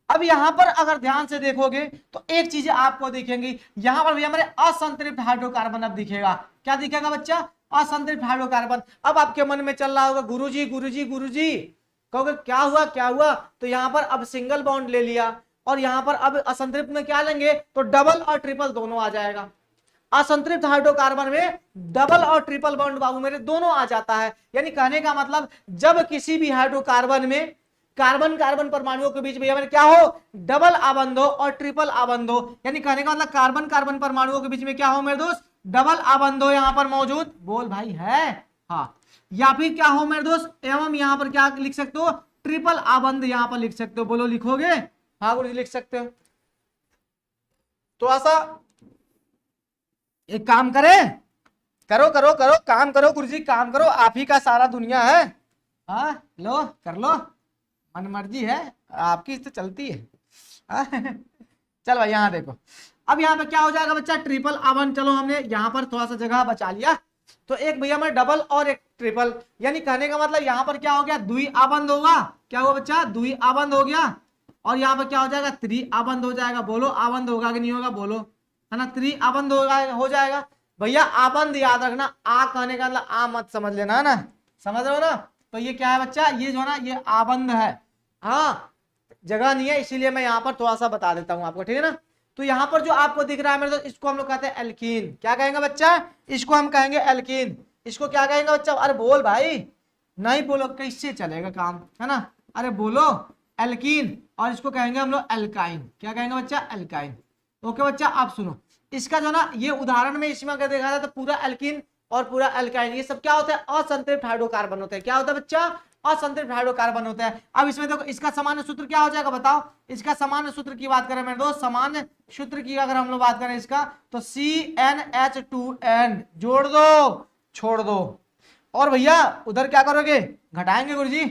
अब यहां पर अगर ध्यान से देखोगे तो एक चीज आपको दिखेंगी, यहां पर भी हमारे असंतृप्त हाइड्रोकार्बन अब दिखेगा। क्या दिखेगा बच्चा, असंतृप्त हाइड्रोकार्बन। अब आपके मन में चल रहा होगा गुरुजी गुरुजी गुरुजी, कहोगे क्या हुआ क्या हुआ, तो यहां पर अब सिंगल बॉन्ड ले लिया और यहां पर अब असंतृप्त में क्या लेंगे, तो डबल और ट्रिपल दोनों आ जाएगा। असंतृप्त हाइड्रोकार्बन में डबल और ट्रिपल बॉन्ड बाबू मेरे दोनों आ जाता है। यानी कहने का मतलब जब किसी भी हाइड्रोकार्बन में कार्बन कार्बन परमाणुओं के बीच में क्या हो, डबल आबंध हो और ट्रिपल आबंध हो। यानी कहने का मतलब कार्बन कार्बन परमाणुओं के बीच में क्या हो मेरे दोस्त, डबल आबंध हो यहाँ पर मौजूद। बोल भाई है, हाँ। या फिर क्या हो मेरे दोस्त, एवं यहाँ पर क्या लिख सकते हो, ट्रिपल आबंध यहाँ पर लिख सकते हो। बोलो लिखोगे, हाँ गुरु लिख सकते हो। थोड़ा सा एक काम करे, करो करो करो काम करो गुरुजी, काम करो, आप ही का सारा दुनिया है। हाँ लो कर लो, मन मर्जी है आपकी तो चलती है। चल भाई यहाँ देखो, अब यहाँ पे क्या हो जाएगा बच्चा, ट्रिपल आबंध। चलो हमने यहाँ पर थोड़ा सा जगह बचा लिया, तो एक भैया में डबल और एक ट्रिपल, यानी कहने का मतलब यहाँ पर क्या हो गया, द्वि आबंध होगा। क्या हुआ बच्चा, द्वि आबंध हो गया। और यहाँ पर क्या हो जाएगा, त्रि आबंध हो जाएगा। बोलो आबंध होगा कि नहीं होगा, बोलो, है ना, त्रि आबंध हो जाएगा। भैया आबंध याद रखना, आ कहने का मतलब आ मत समझ लेना, है ना, समझ रहे हो ना। तो ये क्या है बच्चा, ये जो है ना ये आबंध है। हाँ जगह नहीं है इसीलिए मैं यहाँ पर थोड़ा सा बता देता हूँ आपको, ठीक है ना। तो यहाँ पर जो आपको दिख रहा है मेरे दोस्त, इसको हम लोग कहते हैं एल्कीन। क्या कहेंगे बच्चा, इसको हम कहेंगे एल्कीन। इसको क्या कहेंगे बच्चा, अरे बोल भाई, नहीं बोलो कैसे चलेगा काम, है ना। अरे बोलो, एल्कीन। और इसको कहेंगे हम लोग एल्काइन। क्या कहेंगे बच्चा, एल्काइन। ओके बच्चा, आप सुनो इसका जो ना ये उदाहरण में इसमें अगर देखा जाए तो पूरा एल्कीन और पूरा एल्काइन ये सब क्या होता है, असंतृप्त हाइड्रोकार्बन होते हैं। क्या होता है बच्चा, असंतृप्त हाइड्रोकार्बन होता है। अब इसमें देखो इसका सामान्य सूत्र क्या हो जाएगा बताओ। इसका सामान्य सूत्र की बात करें मेरे दोस्त, सामान्य सूत्र की अगर हम लोग बात करें इसका, तो CnH2n जोड़ दो छोड़ दो। और भैया उधर क्या करोगे, घटाएंगे गुरुजी,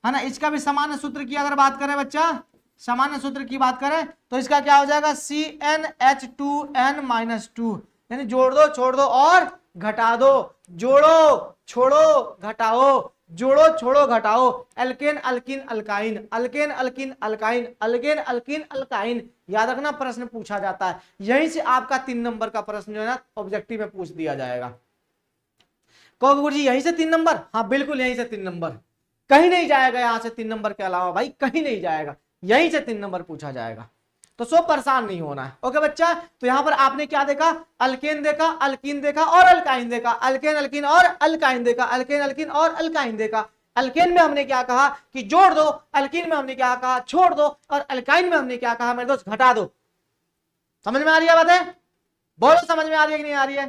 है ना। इसका भी सामान्य सूत्र की अगर बात करें बच्चा, सामान्य सूत्र की बात करें तो इसका क्या हो जाएगा, CnH2n-2, यानी जोड़ दो छोड़ दो और घटा दो, जोड़ो छोड़ो घटाओ, जोड़ो छोड़ो घटाओ, alkane alkene alkyne, alkane alkene alkyne, alkane alkene alkyne. याद रखना प्रश्न पूछा जाता है, यहीं से आपका 3 नंबर का प्रश्न जो है ना ऑब्जेक्टिव में पूछ दिया जाएगा। कहोगे गुरुजी यहीं से 3 नंबर, हाँ बिल्कुल यहीं से 3 नंबर, कहीं नहीं जाएगा यहाँ से 3 नंबर के अलावा भाई, कहीं नहीं जाएगा, यहीं से 3 नंबर पूछा जाएगा। तो सो परेशान नहीं होना है। ओके बच्चा, तो यहां पर आपने क्या देखा, अल्केन देखा, अल्कीन देखा और अल्काइन देखा, अल्केन अल्कीन और अल्काइन देखा, अल्केन अल्कीन और अल्काइन देखा। अल्केन में हमने क्या कहा कि जोड़ दो, अल्कीन में हमने क्या कहा छोड़ दो, और अल्काइन में हमने क्या कहा मेरे दोस्त, घटा दो। समझ में आ रही है बात है, बोलो समझ में आ रही है कि नहीं आ रही है,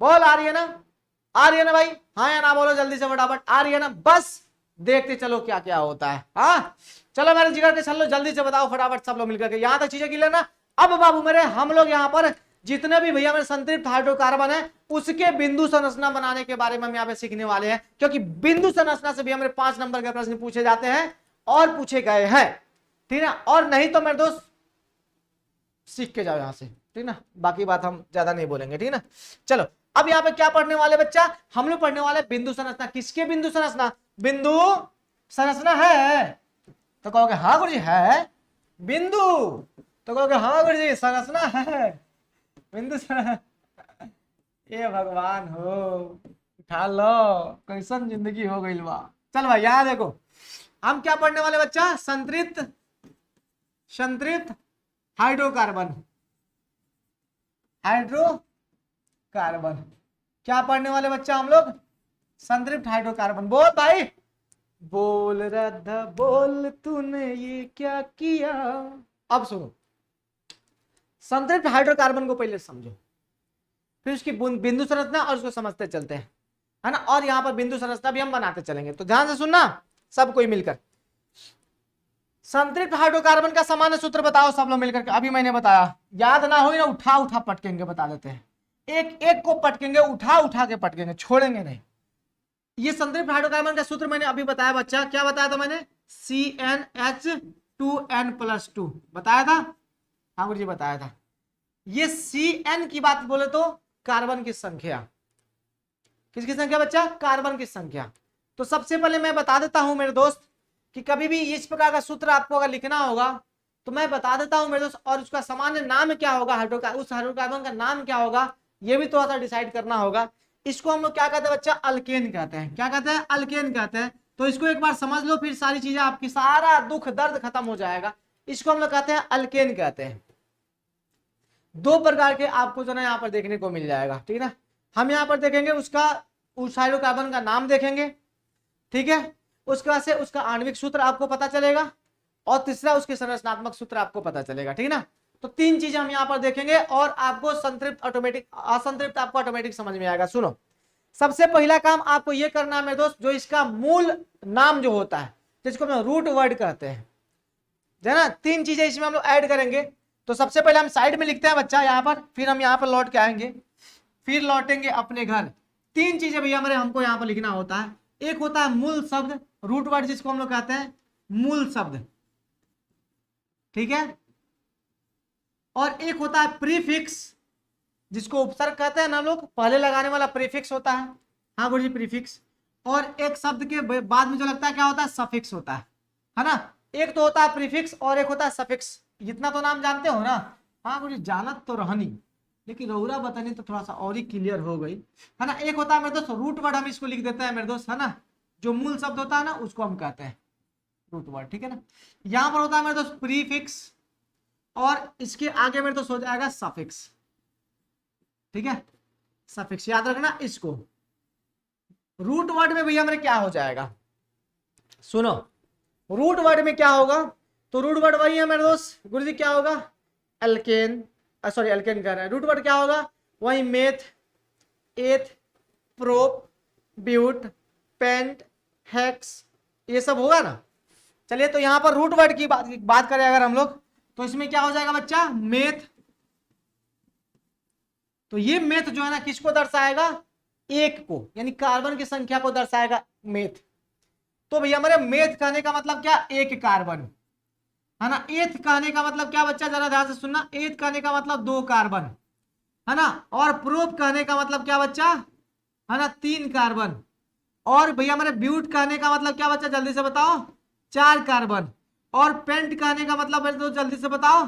बोल आ रही है ना, आ रही है ना भाई, हाँ या ना बोलो जल्दी से फटाफट, आ रही है ना। बस देखते चलो क्या क्या होता है। हाँ चलो मेरे जिगर के चलो जल्दी से बताओ फटाफट सब लोग मिलकर के, यहां तक चीजें क्लियर ना। अब बाबू मेरे हम लोग यहाँ पर जितने भी भैया मेरे संतृप्त हाइड्रोकार्बन है उसके बिंदु संरचना बनाने के बारे में हम यहाँ पे सीखने वाले हैं, क्योंकि बिंदु संरचना से भी हमारे 5 नंबर के प्रश्न पूछे जाते हैं और पूछे गए हैं, ठीक है। और नहीं तो मेरे दोस्त सीख के जाओ यहाँ से, ठीक ना, बाकी बात हम ज्यादा नहीं बोलेंगे, ठीक ना। चलो अब यहाँ पे क्या पढ़ने वाले बच्चा, हम लोग पढ़ने वाले बिंदु संरचना। किसके बिंदु संरचना, बिंदु संरचना है तो कहोगे हाँ गुरुजी है, बिंदु तो कहोगे हाँ गुरुजी संरचना है, बिंदु ये भगवान हो, उठा लो, कैसन जिंदगी हो गई बा। चल भाई यहाँ देखो हम क्या पढ़ने वाले बच्चा, संतृप्त हाइड्रोकार्बन, हाइड्रोकार्बन क्या पढ़ने वाले बच्चा हम लोग, संतृप्त हाइड्रोकार्बन। बोल भाई, बोल राधा बोल तूने ये क्या किया। अब सुनो, संतृप्त हाइड्रोकार्बन को पहले समझो, फिर उसकी बिंदु संरचना और उसको समझते चलते हैं, है ना। और यहाँ पर बिंदु संरचना भी हम बनाते चलेंगे, तो ध्यान से सुनना सब कोई मिलकर। संतृप्त हाइड्रोकार्बन का सामान्य सूत्र बताओ सब लोग मिलकर के, अभी मैंने बताया, याद ना हो ना उठा उठा पटकेंगे, बता देते हैं, एक एक को पटकेंगे, उठा उठा के पटकेंगे, छोड़ेंगे नहीं। ये संतृप्त हाइड्रोकार्बन का सूत्र मैंने अभी बताया बच्चा, क्या बताया था मैंने, CnH2n+2 बताया था, हाँ गुरुजी बताया था। ये Cn की बात बोले तो कार्बन की संख्या, किसकी संख्या बच्चा, कार्बन की संख्या। तो सबसे पहले मैं बता देता हूं मेरे दोस्त कि कभी भी इस प्रकार का सूत्र आपको अगर लिखना होगा तो मैं बता देता हूं मेरे दोस्त, और उसका सामान्य नाम क्या होगा, उस हाइड्रोकार्बन का नाम क्या होगा ये भी थोड़ा सा डिसाइड करना होगा। इसको हम लोग क्या कहते हैं बच्चा, अल्केन कहते हैं। क्या कहते हैं, अल्केन कहते हैं। तो इसको एक बार समझ लो, फिर सारी चीजें आपकी, सारा दुख दर्द खत्म हो जाएगा। इसको हम लोग कहते हैं अल्केन कहते हैं। 2 प्रकार के आपको जो है यहाँ पर देखने को मिल जाएगा, ठीक है ना। हम यहाँ पर देखेंगे उसका, उस हाइड्रोकार्बन का नाम देखेंगे, ठीक है, उसके बाद से उसका आणविक सूत्र आपको पता चलेगा, और तीसरा उसके संरचनात्मक सूत्र आपको पता चलेगा, ठीक है ना। तो 3 चीजें हम यहाँ पर देखेंगे और आपको संतृप्त ऑटोमेटिक, असंतृप्त आपको ऑटोमेटिक समझ में आएगा। सुनो, सबसे पहला काम आपको ये करना है मेरे दोस्त, जो इसका मूल नाम जो होता है जिसको हम रूट वर्ड कहते हैं, है ना, 3 चीजें इसमें हम लोग ऐड करेंगे। तो सबसे पहले हम साइड में लिखते हैं बच्चा यहाँ पर, फिर हम यहाँ पर लौट के आएंगे, फिर लौटेंगे अपने घर। 3 चीजें भैया हमारे हमको यहाँ पर लिखना होता है। एक होता है मूल शब्द, रूट वर्ड जिसको हम लोग कहते हैं मूल शब्द, ठीक है, और एक होता है प्रीफिक्स जिसको उपसर्ग कहते हैं ना लोग, पहले लगाने वाला प्रीफिक्स होता है, हाँ गुरुजी प्रीफिक्स। और एक शब्द के बाद में जो लगता है क्या होता है, सफिक्स होता है ना। एक तो होता है प्रीफिक्स और एक होता है सफिक्स, इतना तो नाम जानते हो ना, हाँ गुरुजी जानत तो रहनी, लेकिन रौरा बतानी तो थोड़ा सा और ही क्लियर हो गई, है ना। एक होता है मेरे दोस्त रूट वर्ड, हम इसको लिख देते हैं मेरे दोस्त, है ना, जो मूल शब्द होता है ना उसको हम कहते हैं रूट वर्ड, ठीक है ना। यहां पर होता है मेरे दोस्त प्रीफिक्स और इसके आगे मेरे दोस्त हो जाएगा सफिक्स, ठीक है। सफिक्स याद रखना इसको। रूट वर्ड में भैया मेरे क्या हो जाएगा, सुनो रूट वर्ड में क्या होगा, तो रूट वर्ड वही है मेरे दोस्त गुरुजी, क्या होगा एल्केन, सॉरी एल्केन कह रहे हैं, रूट वर्ड क्या होगा वही मेथ, एथ, प्रोप, ब्यूट, पेंट, हेक्स, ये सब होगा ना। चलिए तो यहां पर रूट वर्ड की बात करें अगर हम लोग, तो इसमें क्या हो जाएगा बच्चा मेथ। तो ये मेथ जो है ना किसको दर्शाएगा, एक को, यानी कार्बन की संख्या को दर्शाएगा मेथ। तो भैया हमारे मेथ कहने का मतलब क्या, एक कार्बन, है ना। एथ कहने का मतलब क्या बच्चा, जरा ध्यान से सुनना, एथ कहने का मतलब 2 कार्बन, है ना। और प्रोप कहने का मतलब क्या बच्चा, है ना 3 कार्बन। और भैया हमारे ब्यूट कहने का मतलब क्या बच्चा, जल्दी से बताओ 4 कार्बन। और पेंट कहने का मतलब तो जल्दी से बताओ,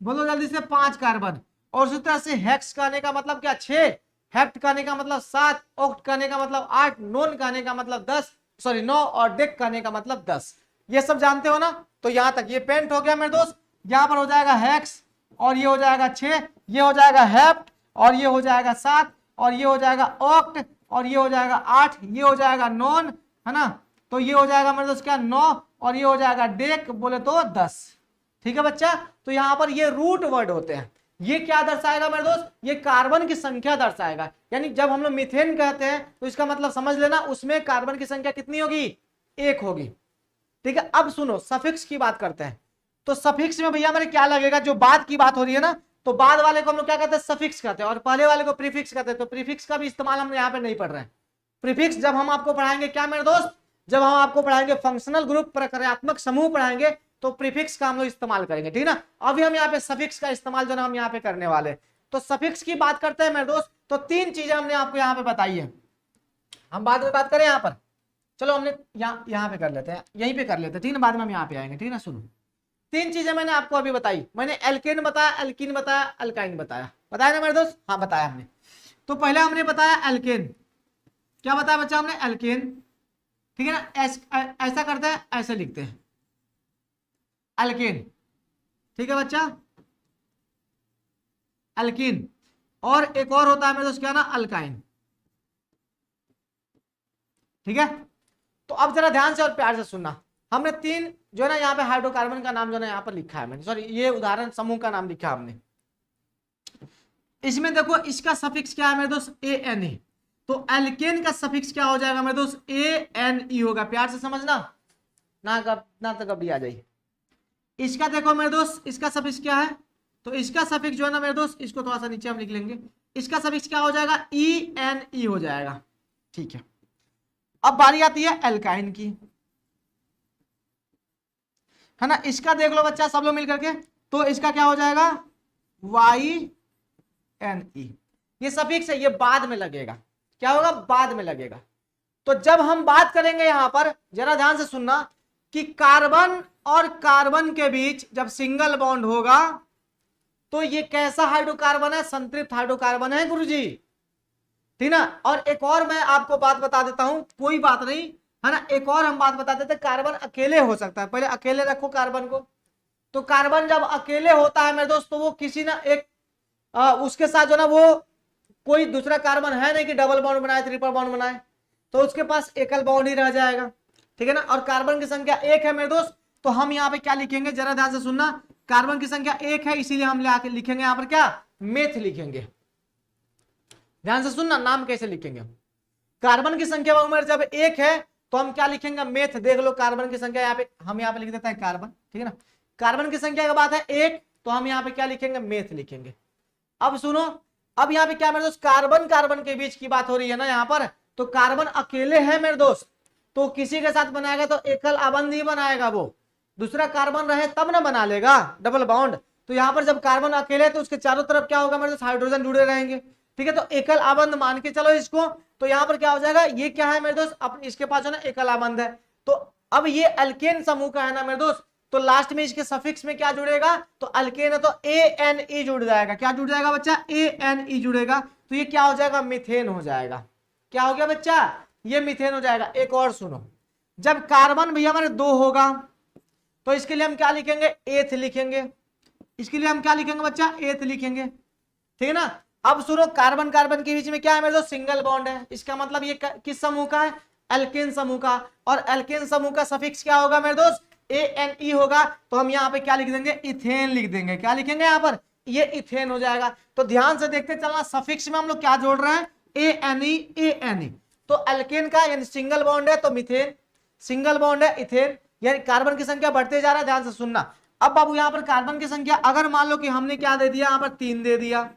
बोलो जल्दी से 5 कार्बन। और उसी तरह से हेक्स कहने का मतलब क्या 6, हेप्ट कहने का मतलब 7, ऑक्ट कहने का मतलब 8, नोन कहने का मतलब 10, सॉरी 9, और डेक कहने का मतलब 10। ये सब जानते हो ना। तो यहां तक ये पेंट हो गया मेरे दोस्त, यहां पर हो जाएगा हेक्स, और ये हो जाएगा 6, ये हो जाएगा हेप्ट, और ये हो जाएगा 7, और ये हो जाएगा ऑक्ट, और ये हो जाएगा 8, ये हो जाएगा नॉन, है ना। तो ये हो जाएगा मेरे दोस्त क्या 9, और ये हो जाएगा डेक बोले तो 10, ठीक है बच्चा। तो यहां पर ये रूट वर्ड होते हैं। ये क्या दर्शाएगा मेरे दोस्त, ये कार्बन की संख्या दर्शाएगा। यानी जब हम लोग मीथेन कहते हैं तो इसका मतलब समझ लेना उसमें कार्बन की संख्या कितनी होगी, 1 होगी, ठीक है। अब सुनो सफिक्स की बात करते हैं। तो सफिक्स में भैया मेरे क्या लगेगा, जो बाद की बात हो रही है ना, तो बाद वाले को हम लोग क्या कहते हैं सफिक्स कहते हैं, और पहले वाले को प्रीफिक्स कहते हैं। तो प्रीफिक्स का भी इस्तेमाल हम यहाँ पे नहीं पढ़ रहे हैं। प्रीफिक्स जब हम आपको पढ़ाएंगे क्या मेरे दोस्त, जब हम आपको पढ़ाएंगे फंक्शनल ग्रुप, प्रक्रियात्मक समूह पढ़ाएंगे, तो प्रीफिक्स का हम लोग इस्तेमाल करेंगे, ठीक है ना। अभी हम यहाँ पे सफिक्स का इस्तेमाल जो ना हम यहाँ पे करने वाले। तो सफिक्स की बात करते हैं मेरे दोस्त, तो 3 चीजें हमने आपको यहाँ पे बताई है। हम बाद में बात करें यहाँ पर, चलो हमने यहाँ पे कर लेते हैं, यहीं पे कर लेते हैं, ठीक है ना, बाद में हम यहाँ पे आएंगे, ठीक है ना। सुनो 3 चीजें मैंने आपको अभी बताई, मैंने एल्केन बताया, एल्कीन बताया, अल्काइन बताया, बताया ना मेरे दोस्त, हाँ बताया हमने। तो पहले हमने बताया एल्केन, क्या बताया बच्चा हमने एल्केन, ठीक है ना। ऐसा करते हैं, ऐसे लिखते हैं एल्केन, ठीक है बच्चा एल्कीन। और एक और होता है मेरे दोस्त क्या ना अल्काइन, ठीक है। तो अब जरा ध्यान से और प्यार से सुनना, हमने 3 जो है ना यहाँ पे हाइड्रोकार्बन का नाम जो है यहाँ पर लिखा है मैंने, सॉरी ये उदाहरण समूह का नाम लिखा है हमने। इसमें देखो इसका सफिक्स क्या है मेरे दोस्त ANA, तो एल्केन का सफिक्स क्या हो जाएगा मेरे दोस्त ANE होगा। प्यार से समझना ना तो कभी आ जाए। इसका देखो मेरे दोस्त इसका सफिक्स क्या है, तो इसका सफिक्स जो है ना मेरे दोस्त, इसको थोड़ा सा नीचे हम लिख लेंगे, इसका सफिक्स क्या हो जाएगा ENE हो जाएगा, ठीक है। अब बारी आती है एल्काइन की, है ना। इसका देख लो बच्चा सब लोग मिल करके, तो इसका क्या हो जाएगा YNE। ये सफिक्स है, ये बाद में लगेगा, क्या होगा बाद में लगेगा। तो जब हम बात करेंगे यहां पर जरा ध्यान से सुनना कि कार्बन और कार्बन के बीच जब सिंगल बॉन्ड होगा तो ये कैसा हाइड्रोकार्बन है, संतृप्त हाइड्रोकार्बन है गुरुजी, ठीक ना। और एक और मैं आपको बात बता देता हूं, कोई बात नहीं, है ना। एक और हम बात बता देते हैं, कार्बन अकेले हो सकता है, पहले अकेले रखो कार्बन को। तो कार्बन जब अकेले होता है मेरे दोस्त, तो वो किसी ना एक उसके साथ जो ना वो कोई दूसरा कार्बन है नहीं कि डबल बॉन्ड बनाए, ट्रिपल बॉन्ड बनाए, तो उसके पास एकल बॉन्ड ही रह जाएगा, ठीक है ना। और कार्बन की संख्या 1 है मेरे दोस्त, तो हम यहाँ पे क्या लिखेंगे जरा ध्यान से सुनना, कार्बन की संख्या 1 है, इसीलिए हम लिखेंगे यहाँ पर क्या मेथ लिखेंगे। ध्यान से सुनना नाम कैसे लिखेंगे, कार्बन की संख्या उम्र जब 1 है तो हम क्या लिखेंगे मेथ। देख लो कार्बन की संख्या यहाँ पे, हम यहाँ पे लिख देते हैं कार्बन, ठीक है ना। कार्बन की संख्या की बात है 1, तो हम यहाँ पे क्या लिखेंगे मेथ लिखेंगे। अब सुनो, अब यहाँ पे क्या मेरे दोस्त कार्बन कार्बन के बीच की बात हो रही है ना यहाँ पर, तो कार्बन अकेले है मेरे दोस्त, तो किसी के साथ बनाएगा तो एकल आबंध ही बनाएगा, वो दूसरा कार्बन रहे तब ना बना लेगा डबल बॉन्ड। तो यहाँ पर जब कार्बन अकेले है तो उसके चारों तरफ क्या होगा मेरे दोस्त हाइड्रोजन जुड़े रहेंगे, ठीक है। तो एकल आबंध मान के चलो इसको, तो यहाँ पर क्या हो जाएगा, ये क्या है मेरे दोस्त अपने इसके पास जो ना एकल आबंध है। तो अब ये अल्केन समूह का है ना मेरे दोस्त, तो लास्ट में इसके सफिक्स में क्या जुड़ेगा, तो अल्केन है तो ANE जुड़ जाएगा। क्या जुड़ जाएगा बच्चा ANE जुड़ेगा, तो ये क्या हो जाएगा मीथेन हो जाएगा। क्या हो गया बच्चा, ये मीथेन हो जाएगा। एक और सुनो, जब कार्बन भैया हमारे 2 होगा तो इसके लिए हम क्या लिखेंगे, एथ लिखेंगे। इसके लिए हम क्या लिखेंगे बच्चा, एथ लिखेंगे, ठीक है ना। अब सुनो, कार्बन कार्बन के बीच में क्या है मेरे दोस्त, सिंगल बॉन्ड है। इसका मतलब ये किस समूह का है, एल्केन समूह का। और एल्केन समूह का सफिक्स क्या होगा मेरे दोस्त, ANE होगा। तो हम यहाँ पे क्या लिख देंगे, इथेन लिख देंगे। क्या लिखेंगे यहाँ पर, ये इथेन हो जाएगा। तो ध्यान से देखते चलना, सफिक्स में हम लोग क्या जोड़ रहे हैं, ANE। तो एल्केन का यानी सिंगल बॉन्ड है तो मिथेन, सिंगल बॉन्ड है इथेन, यानी कार्बन की संख्या बढ़ते जा रहा है। ध्यान से सुनना। अब बाबू यहाँ पर कार्बन की संख्या अगर मान लो कि हमने क्या दे दिया, यहाँ पर 3 दे दिया,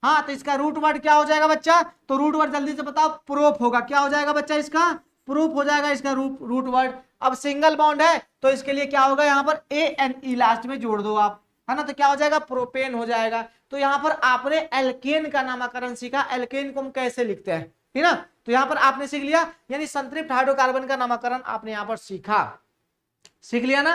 हाँ, तो इसका रूट वर्ड क्या हो जाएगा बच्चा, तो रूट वर्ड जल्दी से बताओ, प्रोप होगा। क्या हो जाएगा बच्चा, इसका प्रूफ हो जाएगा, इसका रूट वर्ड। अब सिंगल बॉन्ड है तो इसके लिए क्या होगा, यहाँ पर ANE लास्ट में जोड़ दो आप, है ना, तो क्या हो जाएगा, प्रोपेन हो जाएगा। तो यहाँ पर आपने एल्केन का नामकरण सीखा, एल्केन को हम कैसे लिखते हैं, ठीक ना। तो यहाँ पर आपने सीख लिया, यानी संतृप्त हाइड्रोकार्बन का नामकरण आपने यहाँ पर सीखा, सीख लिया ना,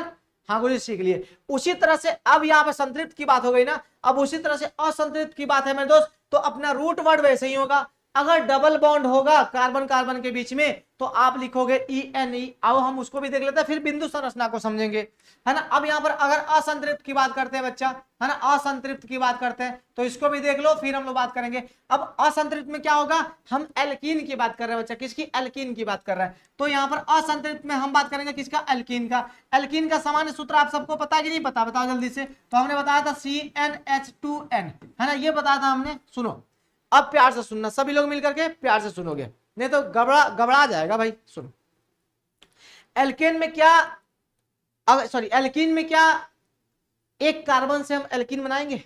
हाँ गुरु सीख लिए। उसी तरह से अब यहाँ पे संतृप्त की बात हो गई ना, अब उसी तरह से असंतृप्त की बात है मेरे दोस्त। तो अपना रूट वर्ड वैसे ही होगा। अगर डबल बॉन्ड होगा कार्बन कार्बन के बीच में तो आप लिखोगे ENE। अब हम उसको भी देख लेते हैं, फिर बिंदु संरचना को समझेंगे, है ना। अब यहाँ पर अगर असंतृप्त की बात करते हैं बच्चा, है ना, असंतृप्त की बात करते हैं तो इसको भी देख लो, फिर हम लोग बात करेंगे। अब असंतृप्त में क्या होगा, हम एल्कीन की बात कर रहे हैं बच्चा, किसकी, एल्कीन की बात कर रहे हैं। तो यहाँ पर असंतृप्त में हम बात करेंगे किसका, एल्कीन का। एल्कीन का सामान्य सूत्र आप सबको पता है कि नहीं पता, बताओ जल्दी से। तो हमने बताया था CnH2n, है ना, ये बताया था हमने। सुनो अब प्यार से सुनना, सभी लोग मिलकर के प्यार से सुनोगे, नहीं तो गबड़ा जाएगा भाई। सुनो, एल्केन में क्या, सॉरी एल्कीन में क्या एक कार्बन से हम एल्कीन बनाएंगे,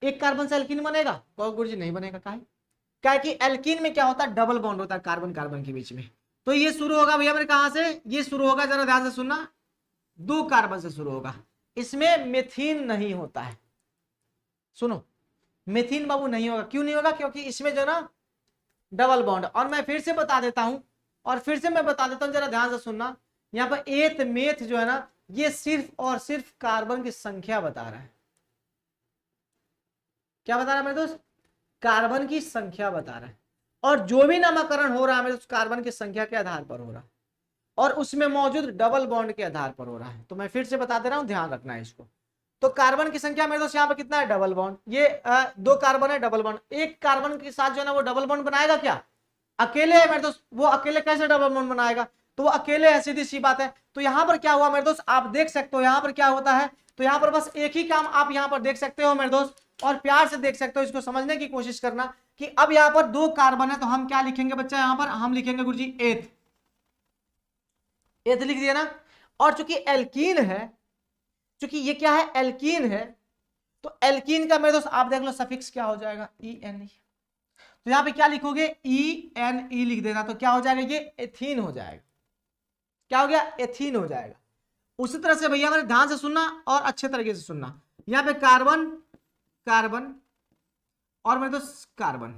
एक कार्बन से एल्कीन बनेगा, तो गुरुजी नहीं बनेगा। क्या है कि एल्कीन में क्या होता है, डबल बॉन्ड होता है कार्बन कार्बन के बीच में। तो ये शुरू होगा भैया मेरे कहां से, ये शुरू होगा, जरा ध्यान से सुनना, 2 कार्बन से शुरू होगा। इसमें मेथीन नहीं होता है, सुनो, मेथीन बाबू नहीं होगा। क्यों नहीं होगा, क्योंकि इसमें जो ना डबल बॉन्ड। और मैं फिर से बता देता हूं, और फिर से मैं बता देता हूं, जरा ध्यान से सुनना। यहां पर एथ मेथ जो है ना, ये सिर्फ और सिर्फ कार्बन की संख्या बता रहा है। क्या बता रहा है मेरे दोस्त, कार्बन की संख्या बता रहा है। और जो भी नामकरण हो रहा है मेरे दोस्त, कार्बन की संख्या के आधार पर हो रहा है, और उसमें मौजूद डबल बॉन्ड के आधार पर हो रहा है। तो मैं फिर से बता दे रहा हूं, ध्यान रखना है इसको। तो कार्बन की संख्या मेरे दोस्त यहाँ पे कितना है, डबल बॉन्ड, ये 2 कार्बन है, डबल बॉन्ड। एक कार्बन के साथ जो है ना वो डबल बॉन्ड बनाएगा क्या, अकेले है मेरे दोस्त, वो अकेले कैसे डबल बॉन्ड बनाएगा, तो वो अकेले है, सीधी सी बात है। तो यहाँ पर क्या हुआ मेरे दोस्त, आप देख सकते हो यहाँ पर क्या होता है। तो यहाँ पर बस एक ही काम आप यहाँ पर देख सकते हो मेरे दोस्त, और प्यार से देख सकते हो, इसको समझने की कोशिश करना कि अब यहाँ पर 2 कार्बन है तो हम क्या लिखेंगे बच्चा, यहाँ पर हम लिखेंगे गुरुजी एथ, एथ लिख दिया ना। और चूंकि एल्कीन है, चूंकि ये क्या है, एल्कीन है, तो एल्कीन का मेरे दोस्त आप देख लो सफिक्स क्या हो जाएगा, ENE। तो यहाँ पे क्या लिखोगे, ENE लिख देना, तो क्या हो जाएगा, ये एथीन हो जाएगा। क्या हो गया, एथीन हो जाएगा। उसी तरह से भैया मेरे ध्यान से सुनना और अच्छे तरीके से सुनना। यहाँ पे कार्बन कार्बन और मेरे दोस्त कार्बन,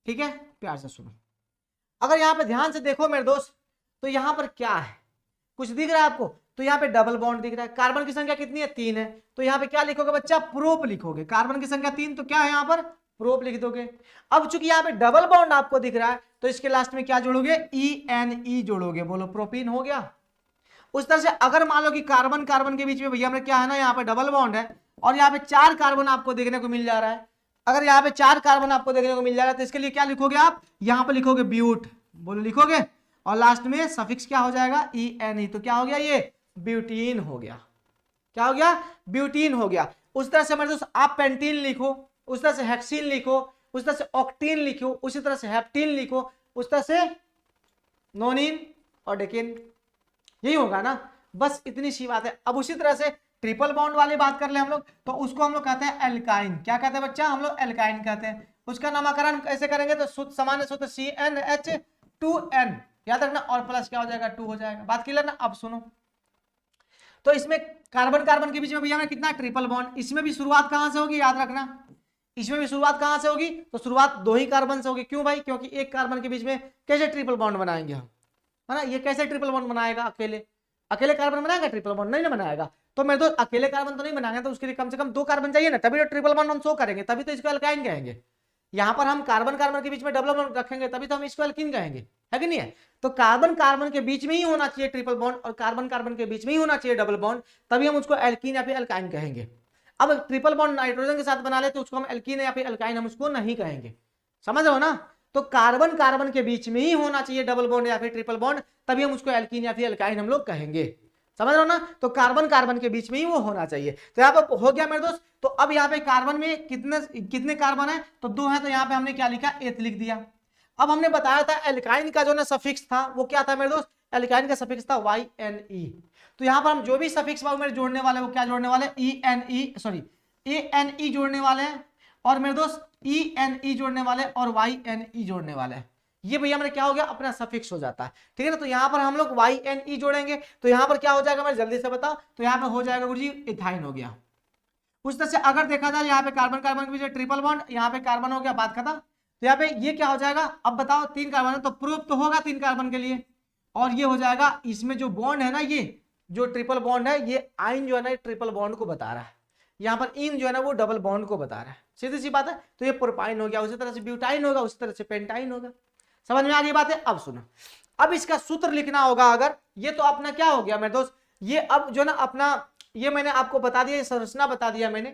ठीक है, प्यार से सुनो। अगर यहाँ पे ध्यान से देखो मेरे दोस्त, तो यहाँ पर क्या है, कुछ दिख रहा है आपको, तो यहाँ पे डबल बॉन्ड दिख रहा है। कार्बन की संख्या कितनी है, 3 है, तो यहाँ पे क्या लिखोगे बच्चा, प्रोप लिखोगे। कार्बन की संख्या 3, तो क्या है यहाँ पर, प्रोप लिख दोगे। अब चूंकि यहाँ पे डबल बॉन्ड आपको दिख रहा है, तो इसके लास्ट में क्या जोड़ोगे, ENE जोड़ोगे, बोलो प्रोपीन हो गया। उस तरह से अगर मान लो कि कार्बन कार्बन के बीच में भैया में क्या है ना, यहाँ पे डबल बॉन्ड है, और यहाँ पे 4 कार्बन आपको देखने को मिल जा रहा है। अगर यहाँ पे 4 कार्बन आपको देखने को मिल जा रहा है, तो इसके लिए क्या लिखोगे आप, यहाँ पे लिखोगे ब्यूट, बोलो लिखोगे, और लास्ट में सफिक्स क्या हो जाएगा, ENE। तो क्या हो गया, ये ब्यूटीन हो गया। क्या हो गया, ब्यूटीन हो गया। उस तरह से मेरे दोस्त आप पेंटीन लिखो, उस तरह से हेक्सीन लिखो, उस तरह से ऑक्टीन लिखो, उसी तरह से हेप्टीन लिखो, उस तरह से नोनिन और डेकिन, यही होगा ना, बस इतनी सी बात है। अब उसी तरह से ट्रिपल बॉन्ड वाली बात कर ले हम लोग, तो उसको हम लोग कहते हैं एल्काइन। क्या कहते हैं बच्चा, हम लोग एल्काइन कहते हैं। उसका नामकरण कैसे करेंगे, तो सामान्य सूत्र CnH2n, याद रखना, और प्लस क्या हो जाएगा, 2 हो जाएगा। बात क्लियर ना। अब सुनो, तो इसमें कार्बन कार्बन के बीच में भैया में कितना ट्रिपल बॉन्ड, इसमें भी शुरुआत कहां से होगी, याद रखना, इसमें भी शुरुआत कहां से होगी, तो शुरुआत 2 ही कार्बन से होगी। क्यों भाई, क्योंकि एक कार्बन के बीच में कैसे ट्रिपल बॉन्ड बनाएंगे हम, है ना, ये कैसे ट्रिपल बॉन्ड बनाएगा, अकेले अकेले कार्बन बनाएगा ट्रिपल बॉन्ड, नहीं ना बनाएगा। तो मेरे दोस्त अकेले कार्बन तो नहीं बनाएंगे, तो उसके लिए कम से कम 2 कार्बन चाहिए ना, तभी तो ट्रिपल बॉन्ड हम शो करेंगे, तभी तो इसको एल्काइन कहेंगे। यहाँ पर हम कार्बन कार्बन के बीच में डबल बॉन्ड रखेंगे तभी तो हम इसको एल्कीन कहेंगे, है कि नहीं है। तो कार्बन कार्बन के बीच में ही होना चाहिए ट्रिपल बॉन्ड और कार्बन कार्बन के बीच में ही होना चाहिए डबल बॉन्ड, तभी हम उसको एल्कीन या फिर एल्काइन कहेंगे। अब ट्रिपल बॉन्ड नाइट्रोजन के साथ बना ले तो उसको हम एल्कीन या फिर एल्काइन हम उसको नहीं कहेंगे, समझ रहे हो ना। तो कार्बन कार्बन के बीच में ही होना चाहिए डबल बॉन्ड या फिर ट्रिपल बॉन्ड, तभी हम उसको एल्कीन या फिर एल्काइन हम लोग कहेंगे, समझ रहे हो ना। तो कार्बन कार्बन के बीच में ही वो होना चाहिए। तो यहाँ पे हो गया मेरे दोस्त। तो अब यहाँ पे कार्बन में कितने कितने कार्बन है, तो 2 है, तो यहाँ पे हमने क्या लिखा, एथ लिख दिया। अब हमने बताया था एल्काइन का जो ना सफिक्स था वो क्या था मेरे दोस्त, एल्काइन का सफिक्स था YNE। तो यहाँ पर हम जो भी सफिक्स में जोड़ने वाले वो क्या जोड़ने वाले, ANE जोड़ने वाले हैं, और मेरे दोस्त ENE जोड़ने वाले और YNE जोड़ने वाले हैं। ये भैया मेरे क्या हो गया, अपना सफिक्स हो जाता है, ठीक है ना। तो यहाँ पर हम लोग YNE जोड़ेंगे तो यहाँ पर क्या हो जाएगा मेरे, जल्दी से बताओ। तो यहाँ पे हो जाएगा गुरुजी इथाइन हो गया। उस तरह से अगर देखा जाए यहाँ पे कार्बन कार्बन के बीच ट्रिपल बॉन्ड, यहाँ पे कार्बन हो गया, बात खत्म। तो यहाँ पे ये क्या हो जाएगा, अब बताओ 3 कार्बन है तो प्रूफ तो होगा 3 कार्बन के लिए, और ये हो जाएगा इसमें जो बॉन्ड है ना, ये जो ट्रिपल बॉन्ड है ये आइन जो है ना ट्रिपल बॉन्ड को बता रहा है, यहाँ पर इन जो है ना वो डबल बॉन्ड को बता रहा है, सीधी सी बात है। तो ये प्रोपाइन हो गया, उसी तरह से ब्यूटाइन होगा, उसी तरह से पेंटाइन होगा। समझ में आ गई बात है। अब सुनो, अब इसका सूत्र लिखना होगा। अगर ये तो अपना क्या हो गया मेरे दोस्त, ये अब जो ना अपना ये मैंने आपको बता दिया, संरचना बता दिया मैंने,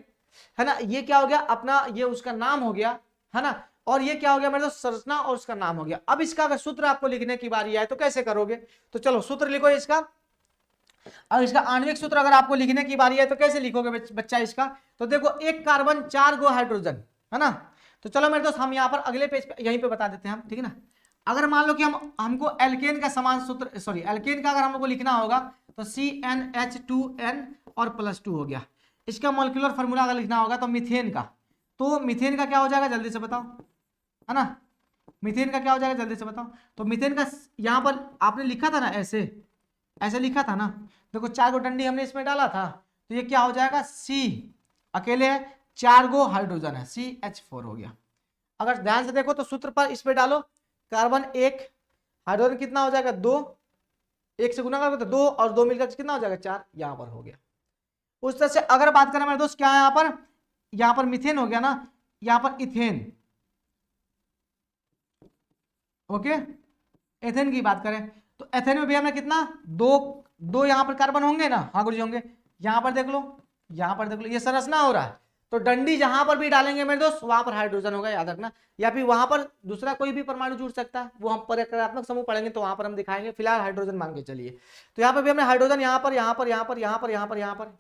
है ना। ये क्या हो गया अपना, ये उसका नाम हो गया, है ना। और ये क्या हो गया मेरे दोस्त, संरचना और उसका नाम हो गया। अब इसका अगर सूत्र आपको लिखने की बारी आए तो कैसे करोगे, तो चलो सूत्र लिखो इसका। अब इसका आणविक सूत्र अगर आपको लिखने की बारी है तो कैसे लिखोगे बच्चा इसका, तो देखो 1 कार्बन 4 गो हाइड्रोजन, है ना। तो चलो मेरे दोस्त हम यहाँ पर अगले पेज पे यहीं पे बता देते हैं हम, ठीक है ना। अगर मान लो कि हमको एल्केन का समान सूत्र, एल्केन का अगर हमको लिखना होगा तो CnH2n और +2 हो गया। इसका मॉलिक्यूलर फार्मूला अगर लिखना होगा तो मीथेन का, तो मीथेन का क्या हो जाएगा जल्दी से बताओ, है ना। मीथेन का क्या हो जाएगा जल्दी से बताओ। तो मीथेन का यहाँ पर आपने लिखा था ना, ऐसे लिखा था ना, देखो 4 गो डंडी हमने इसमें डाला था, तो ये क्या हो जाएगा, C अकेले है, 4 गो हाइड्रोजन है, CH4 हो गया। अगर ध्यान से देखो तो सूत्र पर इस पे डालो, कार्बन 1, हाइड्रोजन कितना हो जाएगा 2, 1 से गुना करोगे तो 2 और 2 मिलकर कितना हो जाएगा 4, यहाँ पर हो गया। उस तरह से अगर बात करें मेरे दोस्त क्या है यहाँ पर मीथेन हो गया ना, यहाँ पर इथेन, ओके। एथेन की बात करें तो एथेन में भी हमें कितना, 2 यहाँ पर कार्बन होंगे ना, हाँ गुरुजी होंगे। यहाँ पर देख लो, यहाँ पर देख लो, ये संरचना हो रहा है। तो डंडी जहां पर भी डालेंगे मेरे दोस्त वहां पर हाइड्रोजन होगा, याद रखना। या फिर वहां पर दूसरा कोई भी परमाणु जुड़ सकता है, वो हम परिक्रियात्मक समूह पढ़ेंगे तो वहां पर हम दिखाएंगे, फिलहाल हाइड्रोजन मान के चलिए। तो यहाँ पर भी हमने हाइड्रोजन यहाँ पर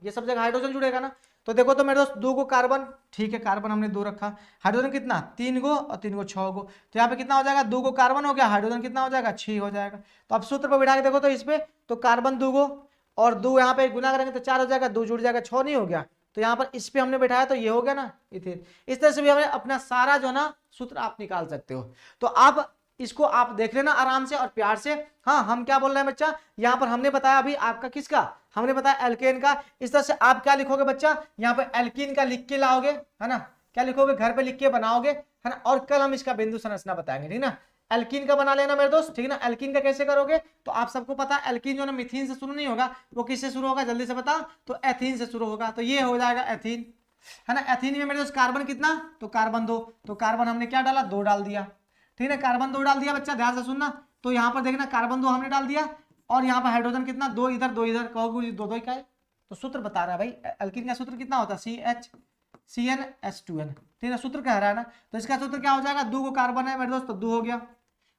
ये सब जगह हाइड्रोजन जुड़ेगा ना। तो देखो तो मेरे दोस्त 2 गो कार्बन, ठीक है, कार्बन हमने 2 रखा, हाइड्रोजन कितना 3 गो और 3 गो 6 गो। तो यहाँ पे कितना हो जाएगा, 2 गो कार्बन हो गया, हाइड्रोजन कितना हो जाएगा 6 हो जाएगा। तो अब सूत्र पर बिठा के देखो तो इस पे, तो कार्बन 2 गो और 2 यहाँ पे गुना करेंगे तो 4 हो जाएगा, 2 जुड़ जाएगा 6 नहीं हो गया। तो यहाँ पर इस पे हमने बैठाया तो ये हो गया ना इथेन। इस तरह से भी हमें अपना सारा जो ना सूत्र आप निकाल सकते हो। तो आप इसको आप देख लेना आराम से और प्यार से। हाँ, हम क्या बोल रहे हैं बच्चा, यहाँ पर हमने बताया अभी आपका किसका, हमने बताया एल्केन का। इस तरह से आप क्या लिखोगे बच्चा, यहाँ पर एल्कीन का लिख के लाओगे, है ना, क्या लिखोगे घर पे लिख के बनाओगे, है ना। और कल हम इसका बिंदु संरचना बताएंगे, ठीक ना। एल्कीन का बना लेना मेरे दोस्त, ठीक है ना। एल्कीन का कैसे करोगे, तो आप सबको पता है एल्कीन जो ना मिथीन से शुरू नहीं होगा, वो किससे शुरू होगा जल्दी से बताओ, तो एथीन से शुरू होगा। तो ये हो जाएगा एथीन, है ना। एथीन में मेरे दोस्त कार्बन कितना, तो कार्बन 2, तो कार्बन हमने क्या डाला 2 डाल दिया, ठीक है, कार्बन 2 डाल दिया बच्चा, ध्यान से सुनना। तो यहाँ पर देखना कार्बन 2 हमने डाल दिया, और यहाँ पर हाइड्रोजन कितना 2 इधर 2 इधर, कहोगे 2 का है। तो सूत्र बता रहा है भाई, एल्कीन का सूत्र कितना होता है CnH2n, ठीक है, सूत्र कह रहा है ना। तो इसका सूत्र क्या हो जाएगा, 2 को कार्बन है मेरे दोस्त तो 2 हो गया,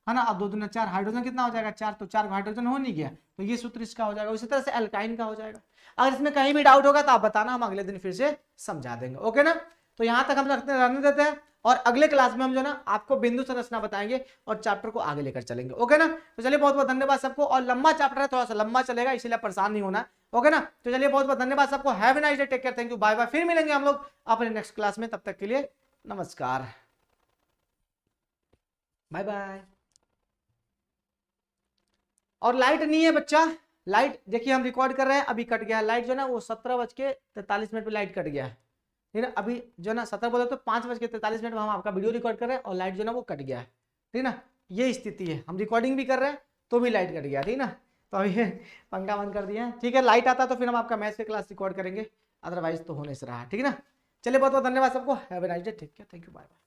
है ना। अब 2 दूना 4, हाइड्रोजन कितना हो जाएगा 4, तो 4 हाइड्रोजन हो नहीं गया, तो ये सूत्र इसका हो जाएगा। उसी तरह से एल्काइन का हो जाएगा। अगर इसमें कहीं भी डाउट होगा तो आप बताना, हम अगले दिन फिर से समझा देंगे, ओके ना। तो यहाँ तक हम रहने देते हैं, और अगले क्लास में हम जो ना आपको बिंदु संरचना बताएंगे और चैप्टर को आगे लेकर चलेंगे, ओके ना। तो चलिए बहुत बहुत धन्यवाद सबको, और लंबा चैप्टर है, थोड़ा सा लंबा चलेगा, इसलिए परेशान नहीं होना, ओके ना। तो चलिए बहुत बहुत धन्यवाद सबको, have a nice day, take care, thank you, bye bye. फिर मिलेंगे हम लोग अपने नेक्स्ट क्लास में, तब तक के लिए नमस्कार, बाय बाय। और लाइट नहीं है बच्चा, लाइट देखिए हम रिकॉर्ड कर रहे हैं, अभी कट गया है लाइट जो ना, वो 17:43 पे लाइट कट गया है, ठीक है। अभी जो ना 17 बोले तो 5:43 में हम आपका वीडियो रिकॉर्ड कर रहे हैं और लाइट जो ना वो कट गया है, ठीक ना। ये स्थिति है, हम रिकॉर्डिंग भी कर रहे हैं तो भी लाइट कट गया, ठीक ना। तो अभी पंखा बंद कर दिया है, ठीक है। लाइट आता तो फिर हम आपका मैथ्स की क्लास रिकॉर्ड करेंगे, अदरवाइज तो होने से रहा, ठीक है ना। चलिए बहुत बहुत धन्यवाद सबको, have a nice day, take care, thank you, bye bye.